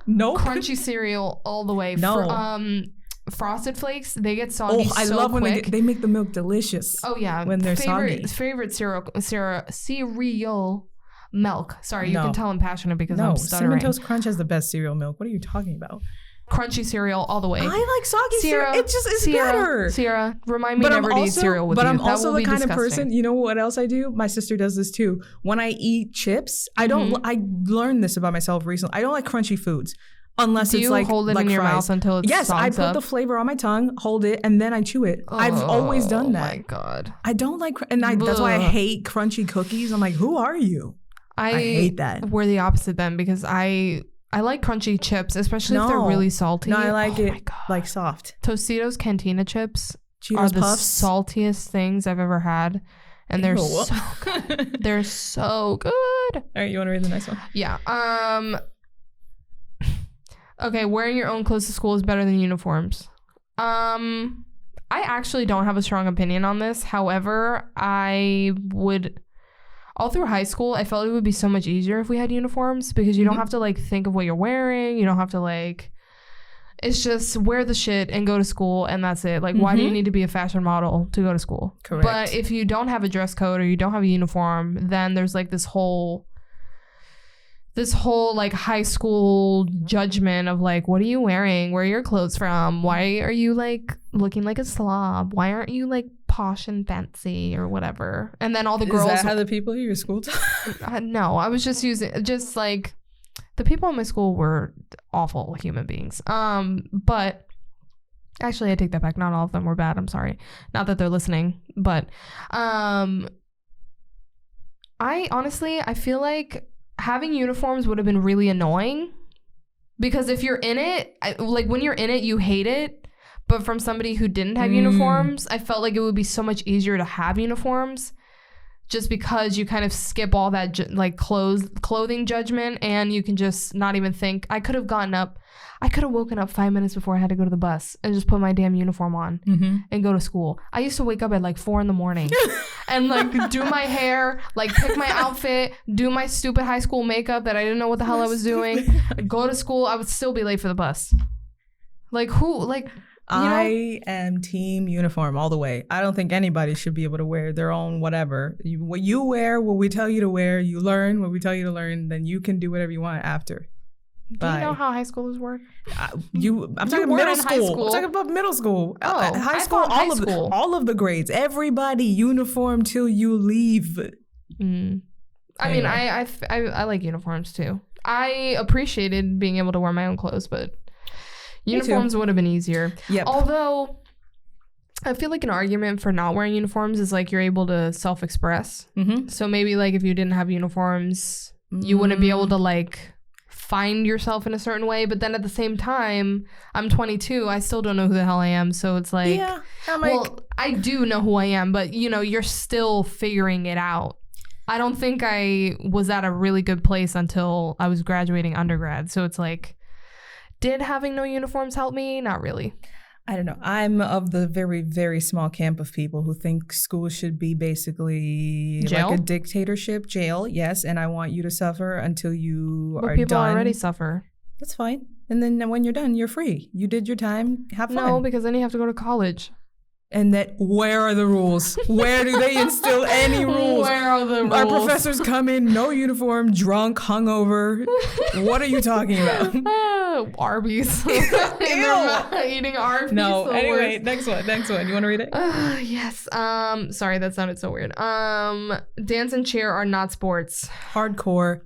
Speaker 2: No,
Speaker 1: crunchy cereal all the way.
Speaker 2: No.
Speaker 1: Frosted Flakes, they get soggy so quick.
Speaker 2: I love when they make the milk delicious.
Speaker 1: Oh yeah,
Speaker 2: when they're soggy.
Speaker 1: Favorite cereal milk. Sorry, you can tell I'm passionate because I'm stuttering.
Speaker 2: Cinnamon Toast Crunch has the best cereal milk. What are you talking about?
Speaker 1: Crunchy cereal all the way.
Speaker 2: I like soggy cereal. It just is better.
Speaker 1: Ceara, remind me never to eat cereal with you.
Speaker 2: But I'm also the kind of person, you know what else I do? My sister does this too. When I eat chips, I learned this about myself recently. I don't like crunchy foods. Unless it's like
Speaker 1: hold it in your mouth until it's
Speaker 2: yes, I put the flavor on my tongue, hold it, and then I chew it. I've always done that. Oh my
Speaker 1: God.
Speaker 2: I don't like, that's why I hate crunchy cookies. I'm like, who are you? I hate that.
Speaker 1: We're the opposite then, because I like crunchy chips, especially if they're really salty.
Speaker 2: No, I like it like soft.
Speaker 1: Tostitos Cantina chips are the saltiest things I've ever had. And they're so good. They're so good.
Speaker 2: All right, you want to read the next one?
Speaker 1: Yeah. Okay, wearing your own clothes to school is better than uniforms. I actually don't have a strong opinion on this. However, all through high school, I felt it would be so much easier if we had uniforms, because you don't have to like think of what you're wearing. You don't have to like, it's just wear the shit and go to school, and that's it. Like, why do you need to be a fashion model to go to school?
Speaker 2: Correct.
Speaker 1: But if you don't have a dress code or you don't have a uniform, then there's like this whole like high school judgment of like, what are you wearing? Where are your clothes from? Why are you like looking like a slob? Why aren't you like posh and fancy or whatever? And then all the girls.
Speaker 2: Is that how the people at your school talk?
Speaker 1: No, I was just using like the people in my school were awful human beings. But actually, I take that back. Not all of them were bad. I'm sorry. Not that they're listening, but I feel like having uniforms would have been really annoying, because if you're in it, like when you're in it, you hate it. But from somebody who didn't have uniforms, I felt like it would be so much easier to have uniforms, just because you kind of skip all that clothing judgment, and you can just not even think. I could have woken up 5 minutes before I had to go to the bus and just put my damn uniform on and go to school. I used to wake up at like 4 a.m. and like do my hair, like pick my outfit, do my stupid high school makeup that I didn't know what the hell I was doing, go to school. I would still be late for the bus. Like who? Like, I
Speaker 2: am team uniform all the way. I don't think anybody should be able to wear their own whatever. What you wear, what we tell you to wear, you learn what we tell you to learn, then you can do whatever you want after.
Speaker 1: Do you know how high schoolers work?
Speaker 2: I'm talking middle school. I'm talking about middle school. High school, all of the grades. Everybody uniform till you leave.
Speaker 1: I mean, I like uniforms too. I appreciated being able to wear my own clothes, but uniforms would have been easier. Yep. Although I feel like an argument for not wearing uniforms is like you're able to self-express. So maybe like if you didn't have uniforms, you wouldn't be able to like find yourself in a certain way. But then at the same time, I'm 22. I still don't know who the hell I am. So it's like, I do know who I am, but you're still figuring it out. I don't think I was at a really good place until I was graduating undergrad. So it's like, did having no uniforms help me? Not really.
Speaker 2: I don't know. I'm of the very, very small camp of people who think school should be basically
Speaker 1: jail?
Speaker 2: Like a dictatorship. Jail, yes. And I want you to suffer until you are done. But
Speaker 1: people already suffer.
Speaker 2: That's fine. And then when you're done, you're free. You did your time. Have fun.
Speaker 1: No, because then you have to go to college.
Speaker 2: And where are the rules? Where do they instill any rules?
Speaker 1: Where are the rules?
Speaker 2: Our professors come in, no uniform, drunk, hungover. What are you talking about?
Speaker 1: Arby's. Eating Arby's.
Speaker 2: No, anyway, next one. You want to read it?
Speaker 1: Yes. Sorry, that sounded so weird. Dance and cheer are not sports.
Speaker 2: Hardcore.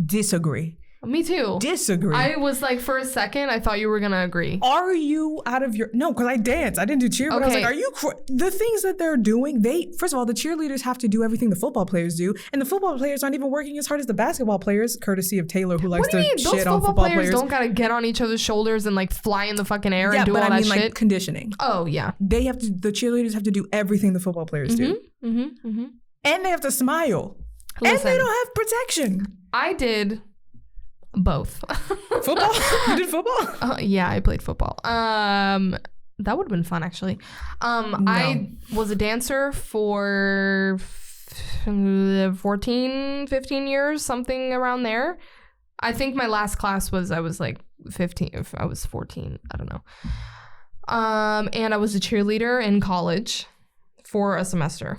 Speaker 2: Disagree.
Speaker 1: Me too.
Speaker 2: Disagree.
Speaker 1: I was like, for a second, I thought you were going to agree.
Speaker 2: Are you out of your... No, because I dance. I didn't do cheer, but I was like, are you... The things that they're doing, first of all, the cheerleaders have to do everything the football players do, and the football players aren't even working as hard as the basketball players, courtesy of Taylor, who likes to shit on football players.
Speaker 1: Don't got to get on each other's shoulders and like fly in the fucking air and do all that shit.
Speaker 2: Like conditioning.
Speaker 1: Oh, yeah.
Speaker 2: The cheerleaders have to do everything the football players do. And they have to smile. Listen, and they don't have protection.
Speaker 1: I did... both.
Speaker 2: Football? You did football?
Speaker 1: Yeah, I played football. That would have been fun, actually. No. I was a dancer for 14, 15 years, something around there. I think my last class I was like 15. If I was 14, I don't know. And I was a cheerleader in college for a semester.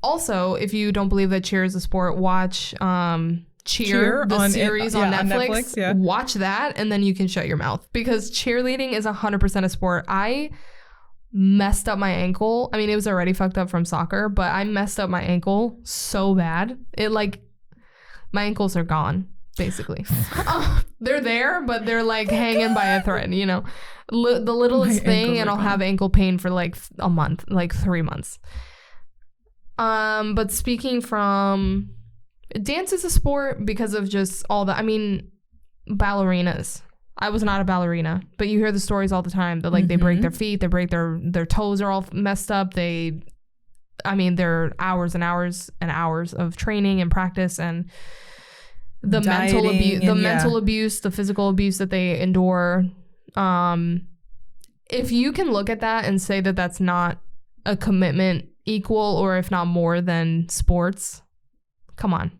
Speaker 1: Also, if you don't believe that cheer is a sport, watch Cheer, the series on Netflix. Watch that, and then you can shut your mouth, because cheerleading is 100% a sport. I messed up my ankle. I mean, it was already fucked up from soccer, but I messed up my ankle so bad. My ankles are gone, basically. They're there, but they're like hanging by a thread, the littlest thing, and I'll have ankle pain for like a month, like 3 months. But speaking from... Dance is a sport because of just all the... I mean, ballerinas. I was not a ballerina, but you hear the stories all the time that they break their feet, they break their toes are all messed up. They're hours and hours and hours of training and practice, and the mental abuse, the physical abuse that they endure. If you can look at that and say that that's not a commitment equal, or if not more than sports, come on.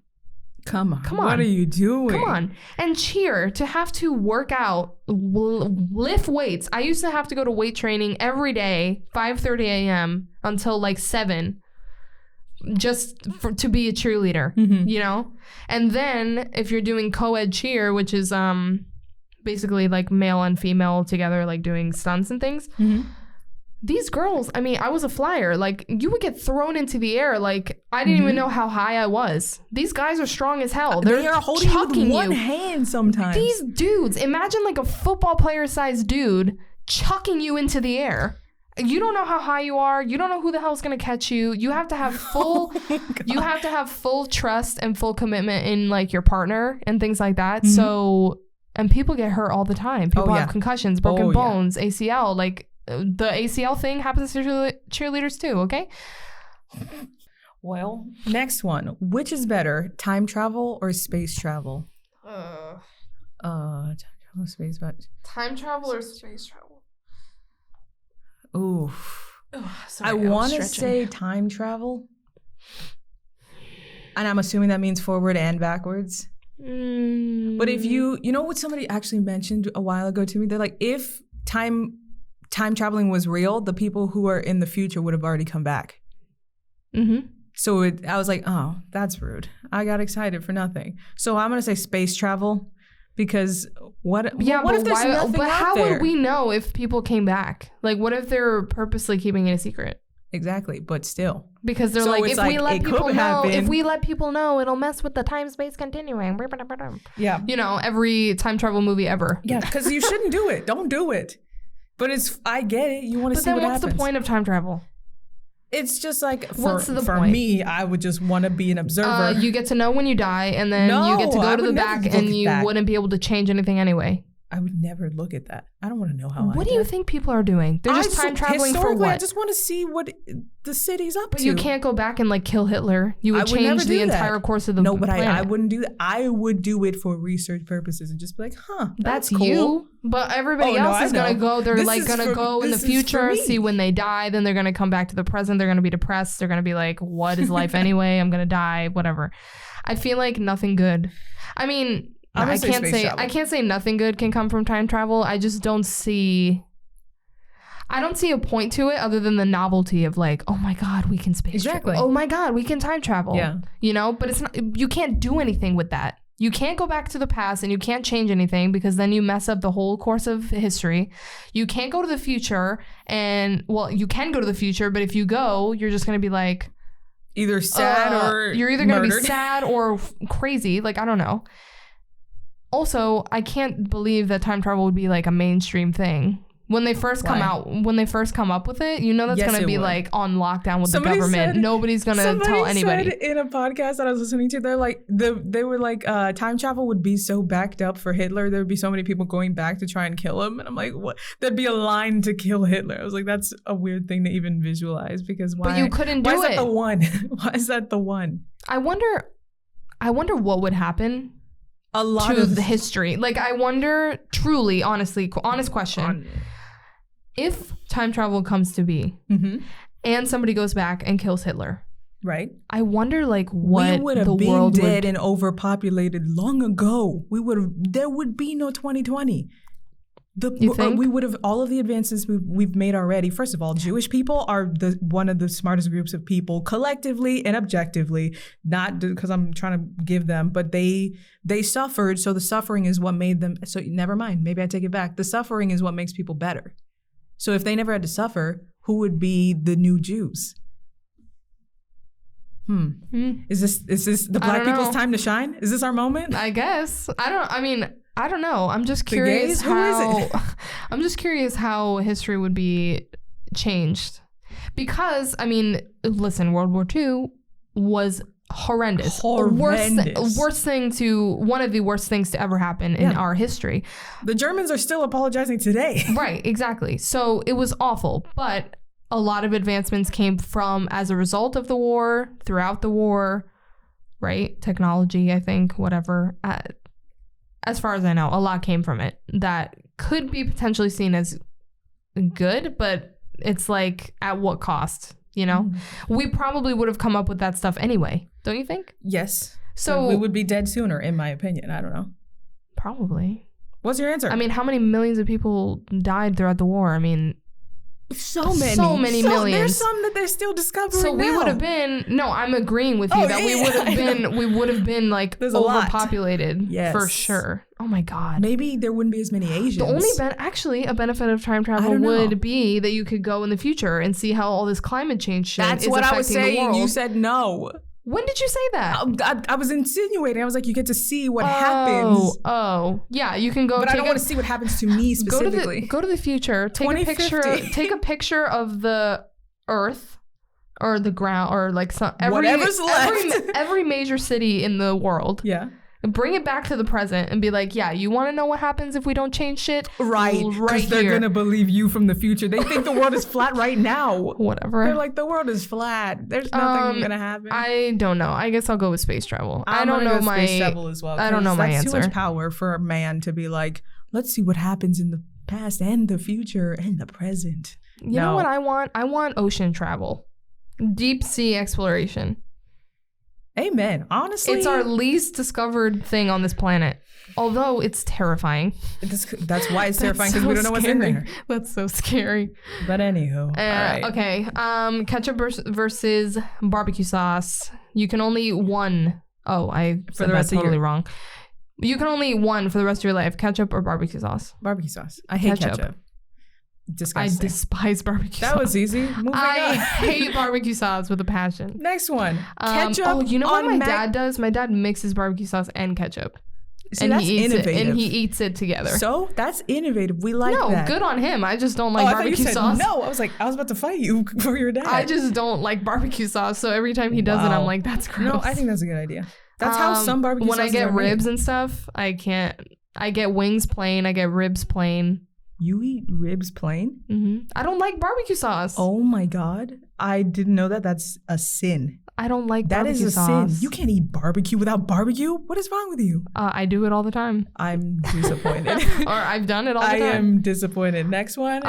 Speaker 1: What are you doing? Come on. And cheer, to have to work out, lift weights. I used to have to go to weight training every day, 5:30 a.m. until like 7, just to be a cheerleader, And then if you're doing co-ed cheer, which is basically like male and female together, like doing stunts and things, these girls, I mean, I was a flyer. Like, you would get thrown into the air. Like, I didn't even know how high I was. These guys are strong as hell.
Speaker 2: They are holding you with one hand sometimes.
Speaker 1: These dudes, imagine like a football player-sized dude chucking you into the air. You don't know how high you are. You don't know who the hell's gonna catch you. You have to have full, you have to have full trust and full commitment in like your partner and things like that. So, and people get hurt all the time. People have concussions, broken bones, ACL. Like the ACL thing happens to cheerleaders too. Okay.
Speaker 2: Well, next one. Which is better, time travel or space travel? Time travel, space travel.
Speaker 1: Time travel or space travel?
Speaker 2: Ooh. I want to say time travel. And I'm assuming that means forward and backwards. But if you know what somebody actually mentioned a while ago to me? They're like, if time traveling was real, the people who are in the future would have already come back. So I was like, oh, that's rude. I got excited for nothing. So I'm going to say space travel. Because what if there's nothing out there?
Speaker 1: But how would we know if people came back? Like, what if they're purposely keeping it a secret?
Speaker 2: Exactly, but still.
Speaker 1: Because they're like, if we let people know, it'll mess with the time-space continuing.
Speaker 2: Yeah.
Speaker 1: You know, every time travel movie ever.
Speaker 2: Yeah, because you shouldn't do it. Don't do it. But I get it. You want to see what happens.
Speaker 1: But then what's the point of time travel?
Speaker 2: It's just like, for me, I would just want to be an observer.
Speaker 1: You get to know when you die, and then you get to go to the back, and you wouldn't be able to change anything anyway.
Speaker 2: I would never look at that. I don't want to know how.
Speaker 1: What do you think people are doing? They're just time traveling for what?
Speaker 2: I just want to see what the city's up to.
Speaker 1: But you can't go back and like kill Hitler. You would change the entire course of the planet.
Speaker 2: No, but I wouldn't do that. I would do it for research purposes and just be like, that's cool.
Speaker 1: You. But everybody else is gonna go. They're gonna go in the future, see when they die. Then they're gonna come back to the present. They're gonna be depressed. They're gonna be like, what is life anyway? I'm gonna die. Whatever. I feel like nothing good. I mean. I can't say nothing good can come from time travel. I just don't see a point to it other than the novelty of like, oh my God, we can space travel. Oh my God, we can time travel.
Speaker 2: Yeah.
Speaker 1: You know, but it's not, you can't do anything with that. You can't go back to the past and you can't change anything because then you mess up the whole course of history. You can't go to the future and, well, you can go to the future, but if you go, you're just going to be like,
Speaker 2: either sad or
Speaker 1: you're either going to be sad or crazy. Like, I don't know. Also, I can't believe that time travel would be like a mainstream thing. When they first come up with it, you know that's going to be like on lockdown with the government. Nobody's going to tell anybody.
Speaker 2: Somebody said in a podcast that I was listening to, they're like, they were like, time travel would be so backed up for Hitler. There would be so many people going back to try and kill him. And I'm like, what? There'd be a line to kill Hitler. I was like, that's a weird thing to even visualize because why?
Speaker 1: But you couldn't do it.
Speaker 2: Why is that the one? Why is that the one?
Speaker 1: I wonder what would happen.
Speaker 2: A lot
Speaker 1: to the history. Like, I wonder, truly, honest question. If time travel comes to be and somebody goes back and kills Hitler,
Speaker 2: right?
Speaker 1: I wonder, like, what
Speaker 2: we would have been dead and overpopulated long ago. There would be no 2020.
Speaker 1: You think?
Speaker 2: We would have all of the advances we've made already. First of all, Jewish people are one of the smartest groups of people collectively and objectively. Not because I'm trying to give them, but they suffered. So the suffering is what made them. So never mind. Maybe I take it back. The suffering is what makes people better. So if they never had to suffer, who would be the new Jews? Is this the black people's time to shine? Is this our moment?
Speaker 1: I guess. I don't know. I'm just curious I'm just curious how history would be changed. Because, I mean, listen, World War II was horrendous. One of the worst things to ever happen in our history.
Speaker 2: The Germans are still apologizing today.
Speaker 1: Right, exactly. So it was awful. But a lot of advancements came from as a result of the war, throughout the war, right? Technology, I think, whatever. As far as I know, a lot came from it that could be potentially seen as good, but it's like, at what cost, you know? We probably would have come up with that stuff anyway, don't you think?
Speaker 2: Yes. So we would be dead sooner, in my opinion. I don't know.
Speaker 1: Probably.
Speaker 2: What's your answer?
Speaker 1: I mean, how many millions of people died throughout the war? I mean,
Speaker 2: So many
Speaker 1: millions.
Speaker 2: There's some that they're still discovering.
Speaker 1: So we would have been. No, I'm agreeing with you that we would have been. We would have been like overpopulated for sure. Oh my god.
Speaker 2: Maybe there wouldn't be as many Asians.
Speaker 1: The only a benefit of time travel would be that you could go in the future and see how all this climate change shit is affecting the world. That's what I was saying.
Speaker 2: You said no.
Speaker 1: When did you say that?
Speaker 2: I was insinuating. I was like, you get to see what happens.
Speaker 1: Oh, yeah, you can go.
Speaker 2: But I don't want to see what happens to me specifically.
Speaker 1: Go to the future. Take a picture. Take a picture of the Earth or the ground or like
Speaker 2: whatever's left.
Speaker 1: Every major city in the world.
Speaker 2: Yeah.
Speaker 1: And bring it back to the present and be like, yeah, you want to know what happens if we don't change shit?
Speaker 2: Right. Because they're going to believe you from the future. They think the world is flat right now.
Speaker 1: Whatever.
Speaker 2: They're like, the world is flat. There's nothing going to happen.
Speaker 1: I don't know. I guess I'll go with space travel.
Speaker 2: I don't know my space travel as well.
Speaker 1: I don't know my answer.
Speaker 2: That's too much power for a man to be like, let's see what happens in the past and the future and the present.
Speaker 1: You know what I want? I want ocean travel. Deep sea exploration.
Speaker 2: Amen. Honestly,
Speaker 1: it's our least discovered thing on this planet. Although it's terrifying.
Speaker 2: That's why it's terrifying, because we don't know what's in there.
Speaker 1: That's so scary.
Speaker 2: But anywho, all right.
Speaker 1: Okay. Ketchup versus barbecue sauce. You can only one. Oh, I said that totally wrong. You can only one for the rest of your life: ketchup or barbecue sauce.
Speaker 2: Barbecue sauce. I hate ketchup. Disgusting.
Speaker 1: I despise barbecue sauce.
Speaker 2: That was easy. Moving
Speaker 1: I hate barbecue sauce with a passion.
Speaker 2: Next one. Ketchup.
Speaker 1: You know what my dad does? My dad mixes barbecue sauce and ketchup.
Speaker 2: See, and he eats
Speaker 1: innovative. It, and he eats it together.
Speaker 2: So that's innovative. We like that.
Speaker 1: No, good on him. I just don't like barbecue sauce.
Speaker 2: No, I was about to fight you for your dad.
Speaker 1: I just don't like barbecue sauce. So every time he does it, I'm like, that's gross.
Speaker 2: No, I think that's a good idea. That's how some barbecue sauces
Speaker 1: when I get ribs and stuff, I can't. I get wings plain. I get ribs plain.
Speaker 2: You eat ribs plain?
Speaker 1: Mm-hmm. I don't like barbecue sauce.
Speaker 2: Oh my god. I didn't know that. That's a sin.
Speaker 1: I don't like barbecue sauce. That is a sin.
Speaker 2: You can't eat barbecue without barbecue. What is wrong with you?
Speaker 1: I do it all the time.
Speaker 2: I'm disappointed.
Speaker 1: Or I've done it all the time.
Speaker 2: I am disappointed. Next one.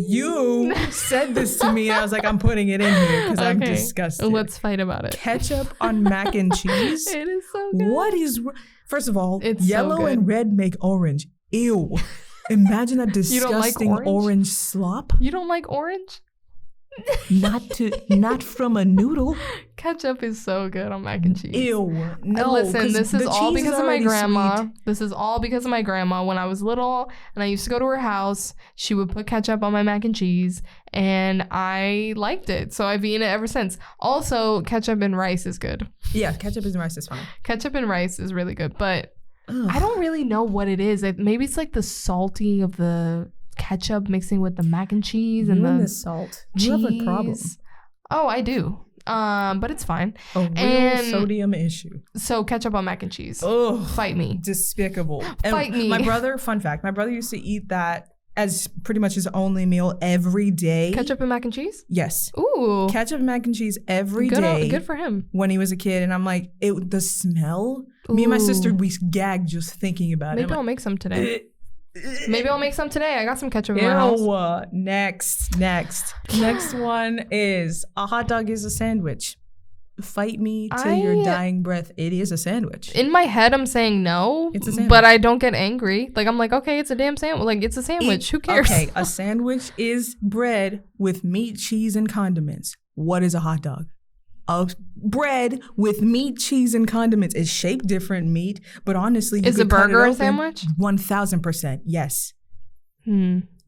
Speaker 2: You said this to me and I was like, I'm putting it in here because I'm disgusted.
Speaker 1: Let's fight about it.
Speaker 2: Ketchup on mac and cheese.
Speaker 1: It is so good.
Speaker 2: What is... First of all, it's yellow and red make orange. Ew. Imagine that disgusting orange slop.
Speaker 1: You don't like orange?
Speaker 2: Not from a noodle.
Speaker 1: Ketchup is so good on mac and cheese.
Speaker 2: Ew. No.
Speaker 1: Listen, this is all because of my grandma. Sweet. This is all because of my grandma. When I was little and I used to go to her house, she would put ketchup on my mac and cheese and I liked it. So I've eaten it ever since. Also, ketchup and rice is good.
Speaker 2: Yeah, ketchup and rice is fine.
Speaker 1: Ketchup and rice is really good, but I don't really know what it is. Maybe it's like the salty of the ketchup mixing with the mac and cheese and the
Speaker 2: salt.
Speaker 1: Cheese.
Speaker 2: You have a problem.
Speaker 1: Oh, I do. But it's fine.
Speaker 2: A real sodium issue.
Speaker 1: So ketchup on mac and cheese.
Speaker 2: Oh,
Speaker 1: fight me.
Speaker 2: Despicable.
Speaker 1: Fight me.
Speaker 2: My brother, fun fact, my brother used to eat that as pretty much his only meal every day.
Speaker 1: Ketchup and mac and cheese?
Speaker 2: Yes.
Speaker 1: Ooh.
Speaker 2: Ketchup and mac and cheese every day.
Speaker 1: Good for him.
Speaker 2: When he was a kid. And I'm like, the smell. Ooh. Me and my sister, we gagged just thinking about it.
Speaker 1: Maybe I'll make some today. Maybe I'll make some today. I got some ketchup in my house.
Speaker 2: Next one is a hot dog is a sandwich. Fight me to your dying breath. It is a sandwich.
Speaker 1: In my head, I'm saying no. It's a sandwich. But I don't get angry. Like, I'm like, okay, it's a damn sandwich. Like, it's a sandwich. Who cares?
Speaker 2: Okay, a sandwich is bread with meat, cheese, and condiments. What is a hot dog? A bread with meat, cheese, and condiments. It's shaped different meat, but honestly,
Speaker 1: is a burger a sandwich?
Speaker 2: 1000%. Yes.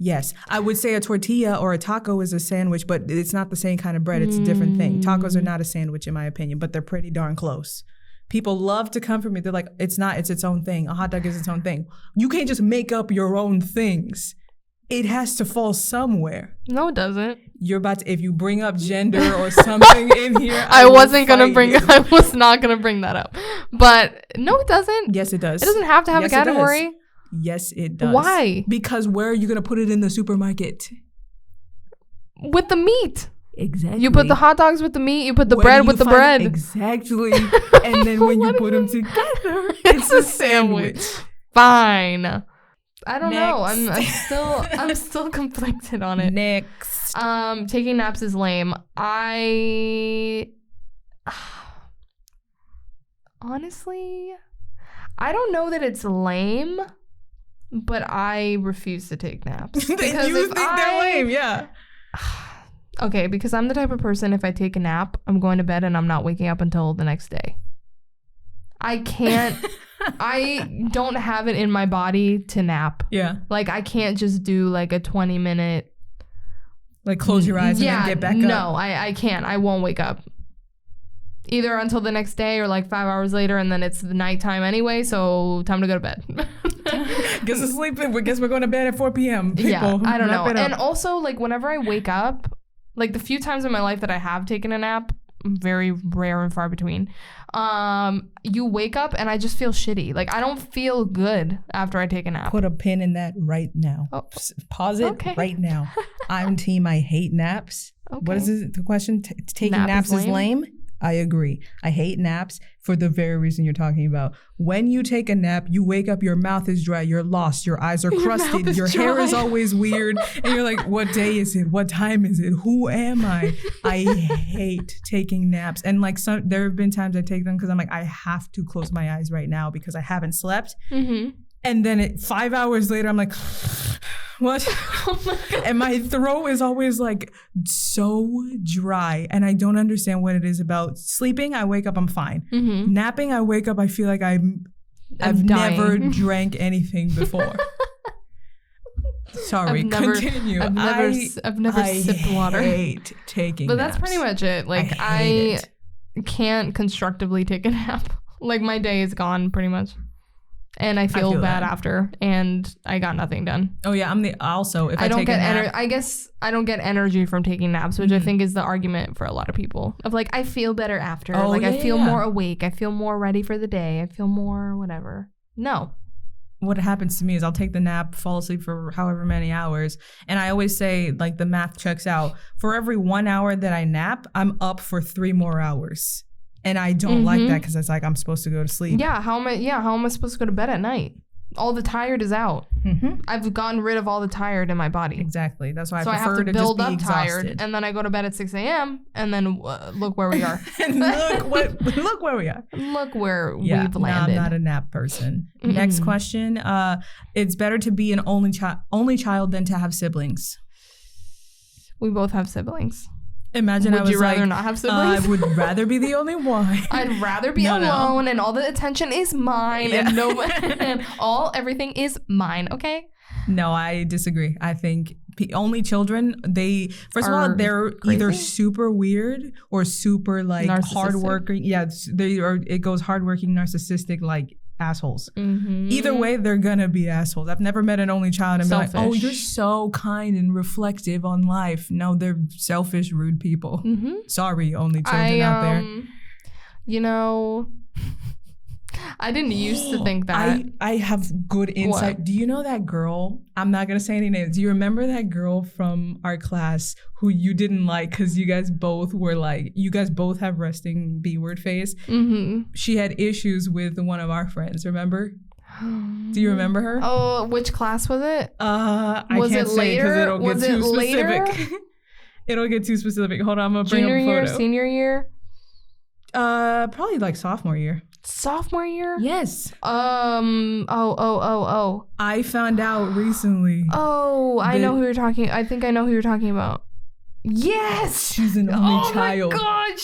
Speaker 2: Yes. I would say a tortilla or a taco is a sandwich, but it's not the same kind of bread. It's a different thing. Tacos are not a sandwich, in my opinion, but they're pretty darn close. People love to come for me. They're like, it's not. It's its own thing. A hot dog is its own thing. You can't just make up your own things. It has to fall somewhere.
Speaker 1: No, it doesn't.
Speaker 2: You're about to, if you bring up gender or something in here.
Speaker 1: I was not going to bring that up. But no, it doesn't.
Speaker 2: Yes, it does.
Speaker 1: It doesn't have to have a category.
Speaker 2: Yes, it does.
Speaker 1: Why?
Speaker 2: Because where are you going to put it in the supermarket?
Speaker 1: With the meat.
Speaker 2: Exactly.
Speaker 1: You put the hot dogs with the meat. You put the bread with the bread.
Speaker 2: Exactly. And then when you put them together, it's a sandwich.
Speaker 1: Fine. I don't know. I'm still conflicted on it.
Speaker 2: Next.
Speaker 1: Taking naps is lame. Honestly, I don't know that it's lame. But I refuse to take naps.
Speaker 2: Because you think they're lame, yeah.
Speaker 1: Okay, because I'm the type of person, if I take a nap, I'm going to bed and I'm not waking up until the next day. I can't, I don't have it in my body to nap.
Speaker 2: Yeah.
Speaker 1: Like, I can't just do like a 20-minute.
Speaker 2: Like, close your eyes and then get back up.
Speaker 1: No, I can't. I won't wake up. Either until the next day or like 5 hours later, and then it's the nighttime anyway, so time to go to bed.
Speaker 2: Guess we're going to bed at 4 p.m. People,
Speaker 1: yeah, I don't know. And also, like, whenever I wake up, like the few times in my life that I have taken a nap, very rare and far between, you wake up and I just feel shitty. Like, I don't feel good after I take a nap.
Speaker 2: Put a pin in that right now.
Speaker 1: Oh.
Speaker 2: Pause it right now. I'm team I hate naps. Okay. What is the question? Taking naps is lame? I agree. I hate naps for the very reason you're talking about. When you take a nap, you wake up, your mouth is dry, you're lost, your eyes are crusted, your hair is always weird, and you're like, what day is it? What time is it? Who am I? I hate taking naps. And like, there have been times I take them because I'm like, I have to close my eyes right now because I haven't slept. Mm-hmm. And then 5 hours later, I'm like, what? Oh my God. And my throat is always like so dry. And I don't understand what it is about sleeping. I wake up, I'm fine. Mm-hmm. Napping, I wake up, I feel like I've never drank anything before. Sorry, continue.
Speaker 1: I've never sipped water.
Speaker 2: I hate taking
Speaker 1: But
Speaker 2: naps.
Speaker 1: That's pretty much it. Like, I can't constructively take a nap. Like, my day is gone pretty much. And I feel bad after, and I got nothing done.
Speaker 2: Oh yeah, if I don't get nap,
Speaker 1: I guess I don't get energy from taking naps, which I think is the argument for a lot of people. Of like, I feel better after.
Speaker 2: Oh,
Speaker 1: like, I feel more awake. I feel more ready for the day. I feel more whatever. No.
Speaker 2: What happens to me is I'll take the nap, fall asleep for however many hours, and I always say, like, the math checks out. For every 1 hour that I nap, I'm up for 3 more hours. And I don't like that because it's like I'm supposed to go to sleep.
Speaker 1: Yeah, how am I supposed to go to bed at night? All the tired is out. Mm-hmm. I've gotten rid of all the tired in my body.
Speaker 2: Exactly. That's why I
Speaker 1: have to build up
Speaker 2: tired,
Speaker 1: and then I go to bed at 6 a.m. and then look where we are.
Speaker 2: look where we are.
Speaker 1: Look where we've landed.
Speaker 2: No, I'm not a nap person. Mm-mm. Next question. It's better to be an only child than to have siblings.
Speaker 1: We both have siblings.
Speaker 2: Imagine
Speaker 1: would you rather not have siblings?
Speaker 2: I would rather be the only one.
Speaker 1: I'd rather be alone and all the attention is mine and everything is mine, okay?
Speaker 2: No, I disagree. I think only children, first of all, they're crazy? Either super weird or super like hardworking. Yeah, it goes hardworking, narcissistic, like assholes. Mm-hmm. Either way, they're gonna be assholes. I've never met an only child and be like, oh, you're so kind and reflective on life. No, they're selfish, rude people. Mm-hmm. Sorry, only children out there.
Speaker 1: You know, I didn't used to think that.
Speaker 2: I have good insight. What? Do you know that girl? I'm not going to say any names. Do you remember that girl from our class who you didn't like because you guys both have resting B-word face? Mm-hmm. She had issues with one of our friends, remember? Do you remember her?
Speaker 1: Oh, which class was it?
Speaker 2: I can't say because it'll get too specific. It'll get too specific. Hold on, I'm going to bring up a photo.
Speaker 1: Junior year, senior year?
Speaker 2: Probably like sophomore year.
Speaker 1: Sophomore year?
Speaker 2: Yes.
Speaker 1: Oh.
Speaker 2: I found out recently.
Speaker 1: Oh, I know who you're talking. I think I know who you're talking about. Yes.
Speaker 2: She's an only child.
Speaker 1: Oh my God,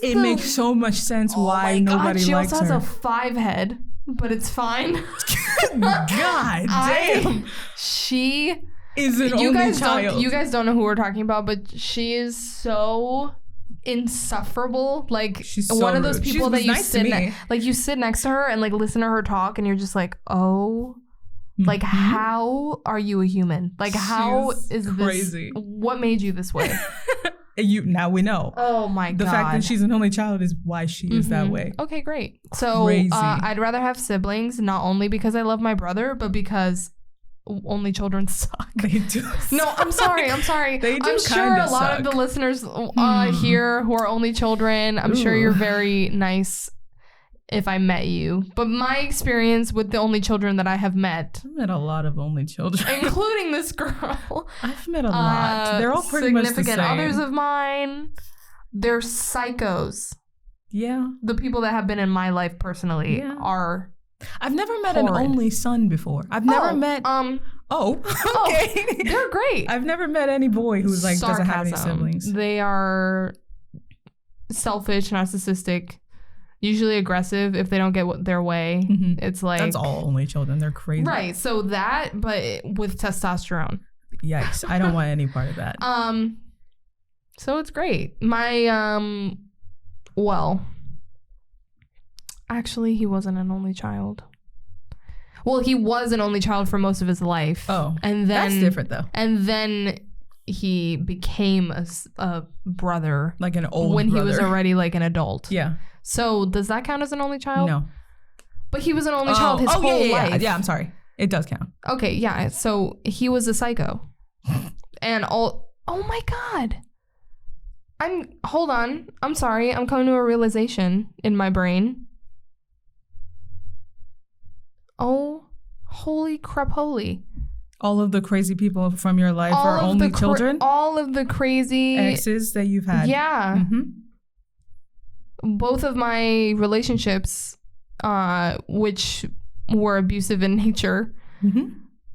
Speaker 2: It makes so much sense why nobody likes her.
Speaker 1: She also has a 5 head, but it's fine.
Speaker 2: God damn.
Speaker 1: She
Speaker 2: is an only child.
Speaker 1: You guys don't know who we're talking about, but she is so insufferable. Like, she's so one of those people that you sit you sit next to her and like listen to her talk and you're just like, oh, like, how are you a human? Like, how is crazy. This what made you this way?
Speaker 2: Now we know.
Speaker 1: Oh my God.
Speaker 2: The fact that she's an only child is why she is that way.
Speaker 1: Okay, great. So I'd rather have siblings, not only because I love my brother, but because only children suck.
Speaker 2: They do.
Speaker 1: No, I'm sorry.
Speaker 2: They do.
Speaker 1: I'm sure a lot of the listeners here who are only children, I'm sure you're very nice if I met you. But my experience with the only children that I have met.
Speaker 2: I've met a lot of only children.
Speaker 1: Including this girl.
Speaker 2: I've met a lot. They're all pretty much the same.
Speaker 1: Significant others of mine, they're psychos.
Speaker 2: Yeah.
Speaker 1: The people that have been in my life personally are
Speaker 2: I've never met an only son before. I've never met. Okay.
Speaker 1: They're great.
Speaker 2: I've never met any boy who's like doesn't have any siblings.
Speaker 1: They are selfish, narcissistic, usually aggressive if they don't get their way. It's like
Speaker 2: that's all only children. They're crazy.
Speaker 1: Right. So that, but with testosterone.
Speaker 2: Yikes! I don't want any part of that.
Speaker 1: So it's great. My well, actually, he wasn't an only child. Well, he was an only child for most of his life.
Speaker 2: Oh,
Speaker 1: and then
Speaker 2: that's different though.
Speaker 1: And then he became a brother,
Speaker 2: like an old
Speaker 1: when
Speaker 2: brother.
Speaker 1: He was already like an adult.
Speaker 2: Yeah.
Speaker 1: So does that count as an only child?
Speaker 2: No.
Speaker 1: But he was an only child his whole life.
Speaker 2: Yeah, I'm sorry. It does count.
Speaker 1: Okay, yeah. So he was a psycho. And oh my God. Hold on. I'm sorry. I'm coming to a realization in my brain. Oh, holy crap, holy.
Speaker 2: All of the crazy people from your life are only children?
Speaker 1: All of the crazy
Speaker 2: exes that you've had.
Speaker 1: Yeah. Both of my relationships, which were abusive in nature,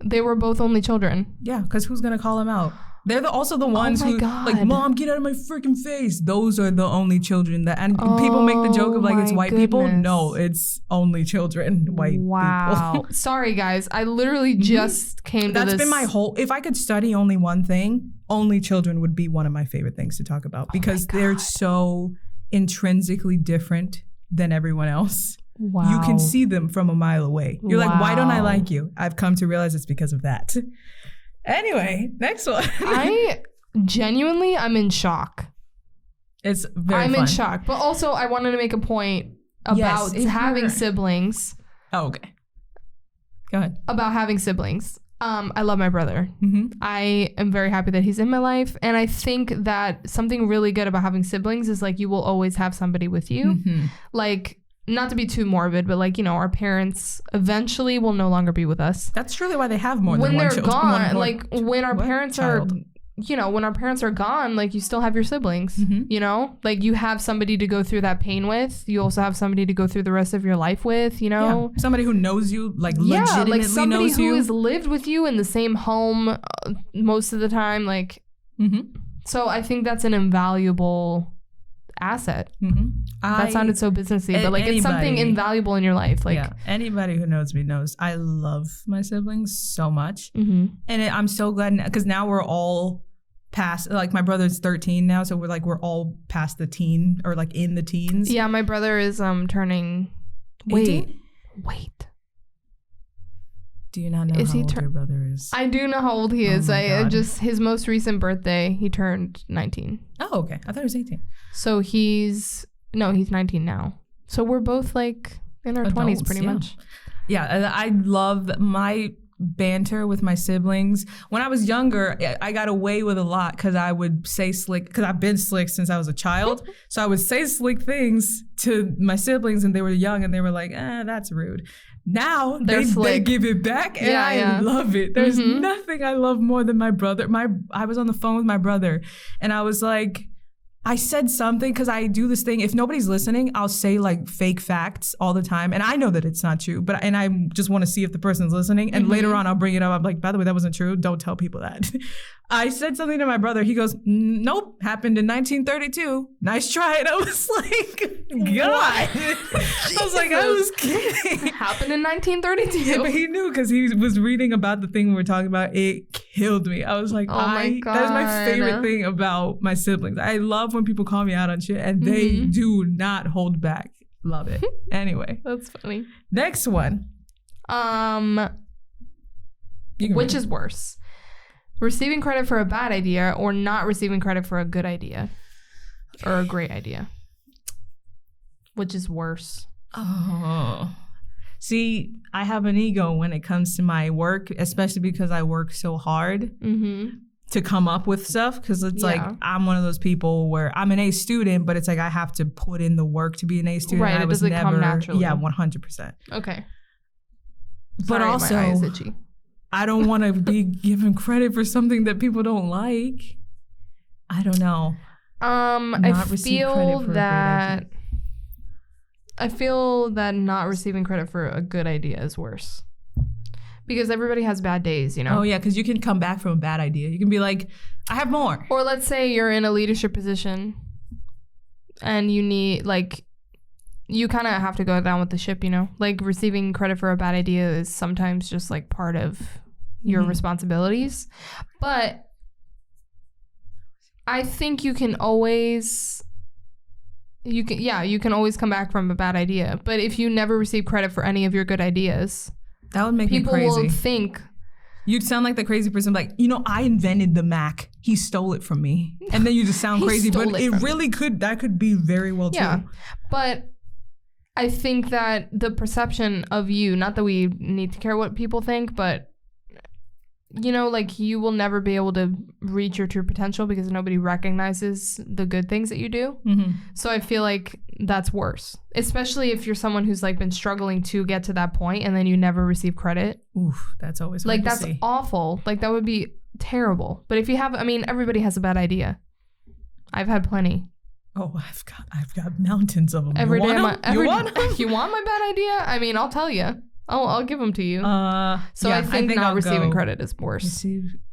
Speaker 1: they were both only children.
Speaker 2: Yeah, because who's going to call them out? They're also the ones who, like, Mom, get out of my freaking face. Those are the only children that, and people make the joke of like, it's white people. No, it's only children, white people.
Speaker 1: Sorry, guys. I literally just came to this.
Speaker 2: That's been my whole, if I could study only one thing, only children would be one of my favorite things to talk about because they're so intrinsically different than everyone else.
Speaker 1: Wow.
Speaker 2: You can see them from a mile away. You're like, why don't I like you? I've come to realize it's because of that. Anyway, next one.
Speaker 1: I'm in shock.
Speaker 2: It's very fun.
Speaker 1: I'm in shock. But also, I wanted to make a point about having siblings.
Speaker 2: Oh, okay. Go ahead.
Speaker 1: About having siblings. I love my brother. I am very happy that he's in my life. And I think that something really good about having siblings is like you will always have somebody with you. Like, not to be too morbid, but like, you know, our parents eventually will no longer be with us.
Speaker 2: That's truly why they have more than one child.
Speaker 1: When they're gone, like when our parents are, you know, when our parents are gone, like you still have your siblings, you know, like you have somebody to go through that pain with. You also have somebody to go through the rest of your life with, you know.
Speaker 2: Yeah. Somebody who knows you, like legitimately
Speaker 1: like somebody
Speaker 2: knows you.
Speaker 1: who has lived with you in the same home most of the time. Like, so I think that's an invaluable asset. That sounded so businessy, but like it's something invaluable in your life. Like
Speaker 2: anybody who knows me knows I love my siblings so much, and I'm so glad because now we're all past. Like my brother's 13 now, so we're all past the teen or like in the teens.
Speaker 1: Yeah, my brother is turning.
Speaker 2: 18?
Speaker 1: Wait.
Speaker 2: Do you not know how old your brother is?
Speaker 1: I do know how old he is. Just his most recent birthday, he turned 19.
Speaker 2: Oh, okay. I thought he was 18.
Speaker 1: So he's 19 now. So we're both like in our adults, 20s pretty much.
Speaker 2: Yeah, I love my banter with my siblings. When I was younger, I got away with a lot because I would say slick, because I've been slick since I was a child. So I would say slick things to my siblings and they were young and they were like, that's rude. Now they give it back and I love it. There's nothing I love more than my brother. I was on the phone with my brother and I was like, I said something because I do this thing. If nobody's listening, I'll say like fake facts all the time. And I know that it's not true, and I just want to see if the person's listening. And later on, I'll bring it up. I'm like, by the way, that wasn't true. Don't tell people that. I said something to my brother. He goes, nope, happened in 1932. Nice try. And I was like, God. I was like, I was kidding.
Speaker 1: Happened in 1932.
Speaker 2: Yeah, but he knew because he was reading about the thing we were talking about. It killed me. I was like, my God. That's my favorite thing about my siblings. I love when people call me out on shit and they do not hold back. Love it. Anyway.
Speaker 1: That's funny.
Speaker 2: Next one.
Speaker 1: Which is worse? Receiving credit for a bad idea or not receiving credit for a good idea or a great idea? Which is worse?
Speaker 2: Oh. See, I have an ego when it comes to my work, especially because I work so hard to come up with stuff. Because it's like, I'm one of those people where I'm an A student, but it's like I have to put in the work to be an A student.
Speaker 1: Right, it doesn't come naturally.
Speaker 2: Yeah, 100%.
Speaker 1: Okay.
Speaker 2: But also,
Speaker 1: my eye is itchy.
Speaker 2: I don't want to be given credit for something that people don't like. I don't know.
Speaker 1: I feel that I feel that not receiving credit for a good idea is worse. Because everybody has bad days, you know?
Speaker 2: Oh, yeah, because you can come back from a bad idea. You can be like, I have more.
Speaker 1: Or let's say you're in a leadership position and you need, like, you kind of have to go down with the ship, you know? Like, receiving credit for a bad idea is sometimes just, like, part of your responsibilities. But I think you can always come back from a bad idea. But if you never receive credit for any of your good ideas,
Speaker 2: that would make me crazy.
Speaker 1: People will think
Speaker 2: you'd sound like the crazy person, like, you know, I invented the Mac. He stole it from me. And then you just sound crazy. But it really that could be very well true.
Speaker 1: Yeah. But I think that the perception of you, not that we need to care what people think, but you know, like, you will never be able to reach your true potential because nobody recognizes the good things that you do. So I feel like that's worse, especially if you're someone who's like been struggling to get to that point and then you never receive credit.
Speaker 2: Oof, that's always hard
Speaker 1: like that's
Speaker 2: to see.
Speaker 1: Awful. Like, that would be terrible. But if you have, I mean, everybody has a bad idea. I've had plenty.
Speaker 2: Oh, I've got mountains of them.
Speaker 1: Every day,
Speaker 2: you want them?
Speaker 1: You want my bad idea? I mean, I'll tell you. I'll give them to you. So yeah, I think not receiving credit is worse.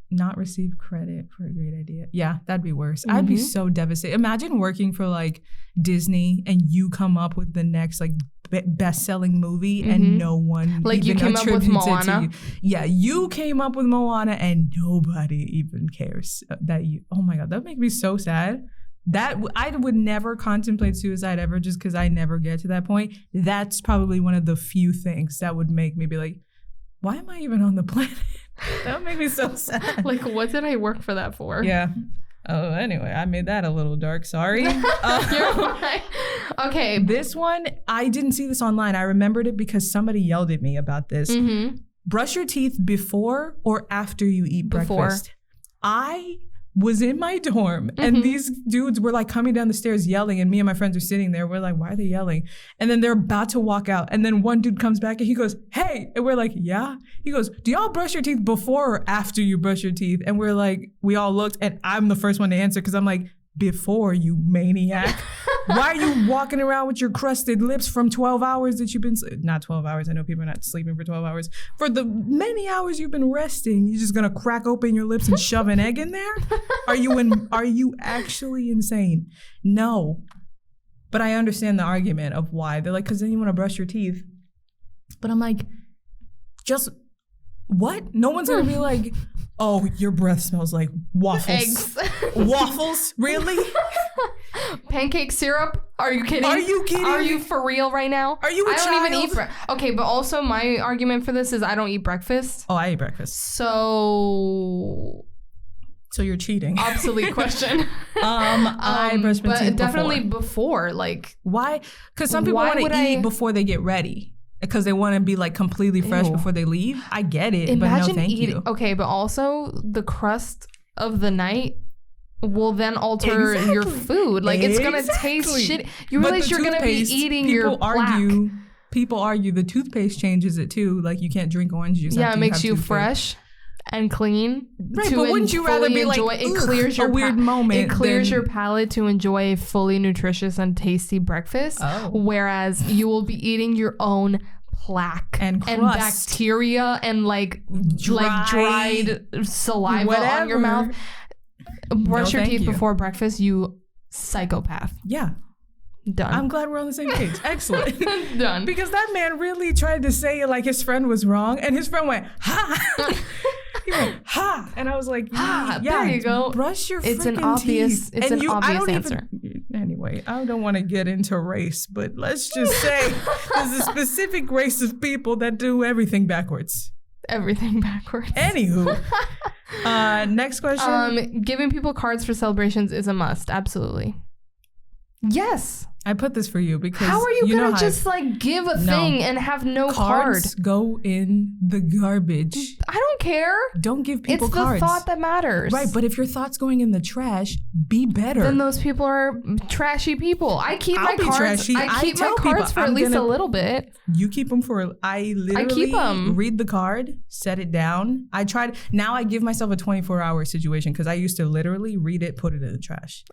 Speaker 2: Not receive credit for a great idea. Yeah, that'd be worse. I'd be so devastated. Imagine working for like Disney and you come up with the next like best-selling movie and no one
Speaker 1: like
Speaker 2: even
Speaker 1: you came up with Moana.
Speaker 2: To you. Yeah, you came up with Moana and nobody even cares that you. Oh my God, that would make me so sad. That I would never contemplate suicide ever just because I never get to that point. That's probably one of the few things that would make me be like, why am I even on the planet? That would make me so sad.
Speaker 1: Like, what did I work for that for?
Speaker 2: Yeah. Oh, anyway, I made that a little dark. Sorry.
Speaker 1: You're fine. Okay.
Speaker 2: This one, I didn't see this online. I remembered it because somebody yelled at me about this. Brush your teeth before or after you eat breakfast. I was in my dorm and these dudes were like coming down the stairs yelling and me and my friends are sitting there. We're like, why are they yelling? And then they're about to walk out. And then one dude comes back and he goes, hey. And we're like, yeah. He goes, do y'all brush your teeth before or after you brush your teeth? And we're like, we all looked and I'm the first one to answer because I'm like, before, you maniac. Why are you walking around with your crusted lips from 12 hours that you've been, not 12 hours, I know people are not sleeping for 12 hours. For the many hours you've been resting, you're just gonna crack open your lips and shove an egg in there? Are you actually insane? No. But I understand the argument of why. They're like, because then you want to brush your teeth. But I'm like, just what? No one's gonna be like, oh, your breath smells like waffles.
Speaker 1: Eggs.
Speaker 2: Waffles? Really?
Speaker 1: Pancake syrup? Are you kidding?
Speaker 2: Are you kidding?
Speaker 1: Are you for real right now?
Speaker 2: Are you a child?
Speaker 1: I don't even eat okay, but also my argument for this is I don't eat breakfast.
Speaker 2: Oh, I eat breakfast.
Speaker 1: So
Speaker 2: you're cheating.
Speaker 1: Obsolete question.
Speaker 2: I brush my teeth
Speaker 1: definitely before. Like,
Speaker 2: why? Because some people want to eat before they get ready. Because they want to be like completely fresh before they leave. I get it,
Speaker 1: Imagine
Speaker 2: but no thank you.
Speaker 1: Okay, but also the crust of the night will then alter your food. Like, it's going to taste shit. You realize you're going to be eating your plaque.
Speaker 2: People argue the toothpaste changes it too. Like, you can't drink orange juice.
Speaker 1: Yeah, it makes you fresh and clean.
Speaker 2: Right, but wouldn't you rather be like,
Speaker 1: it clears your
Speaker 2: weird moment?
Speaker 1: It clears your palate to enjoy a fully nutritious and tasty breakfast. Whereas you will be eating your own plaque
Speaker 2: and
Speaker 1: bacteria and like dried saliva on your mouth. Brush your teeth before breakfast, you psychopath.
Speaker 2: Yeah.
Speaker 1: Done.
Speaker 2: I'm glad we're on the same page. Excellent.
Speaker 1: Done.
Speaker 2: Because that man really tried to say it like his friend was wrong, and his friend went, ha. He went, ha. And I was like,
Speaker 1: yeah, there you go.
Speaker 2: Brush your
Speaker 1: It's an
Speaker 2: freaking
Speaker 1: obvious,
Speaker 2: teeth.
Speaker 1: It's an obvious answer.
Speaker 2: Anyway, I don't want to get into race, but let's just say there's a specific race of people that do everything backwards.
Speaker 1: Everything backwards.
Speaker 2: Anywho. Next question.
Speaker 1: Giving people cards for celebrations is a must. Absolutely. Yes.
Speaker 2: I put this for you because
Speaker 1: how are you gonna just like give a thing and have no
Speaker 2: cards go in the garbage?
Speaker 1: I don't care.
Speaker 2: Don't give people
Speaker 1: cards. It's the thought that matters.
Speaker 2: Right, but if your thought's going in the trash, be better.
Speaker 1: Then those people are trashy people. I keep my cards. Trashy. I keep my cards for at least a little bit.
Speaker 2: You keep them for. I keep them. Read the card, set it down. Now I give myself a 24-hour situation because I used to literally read it, put it in the trash.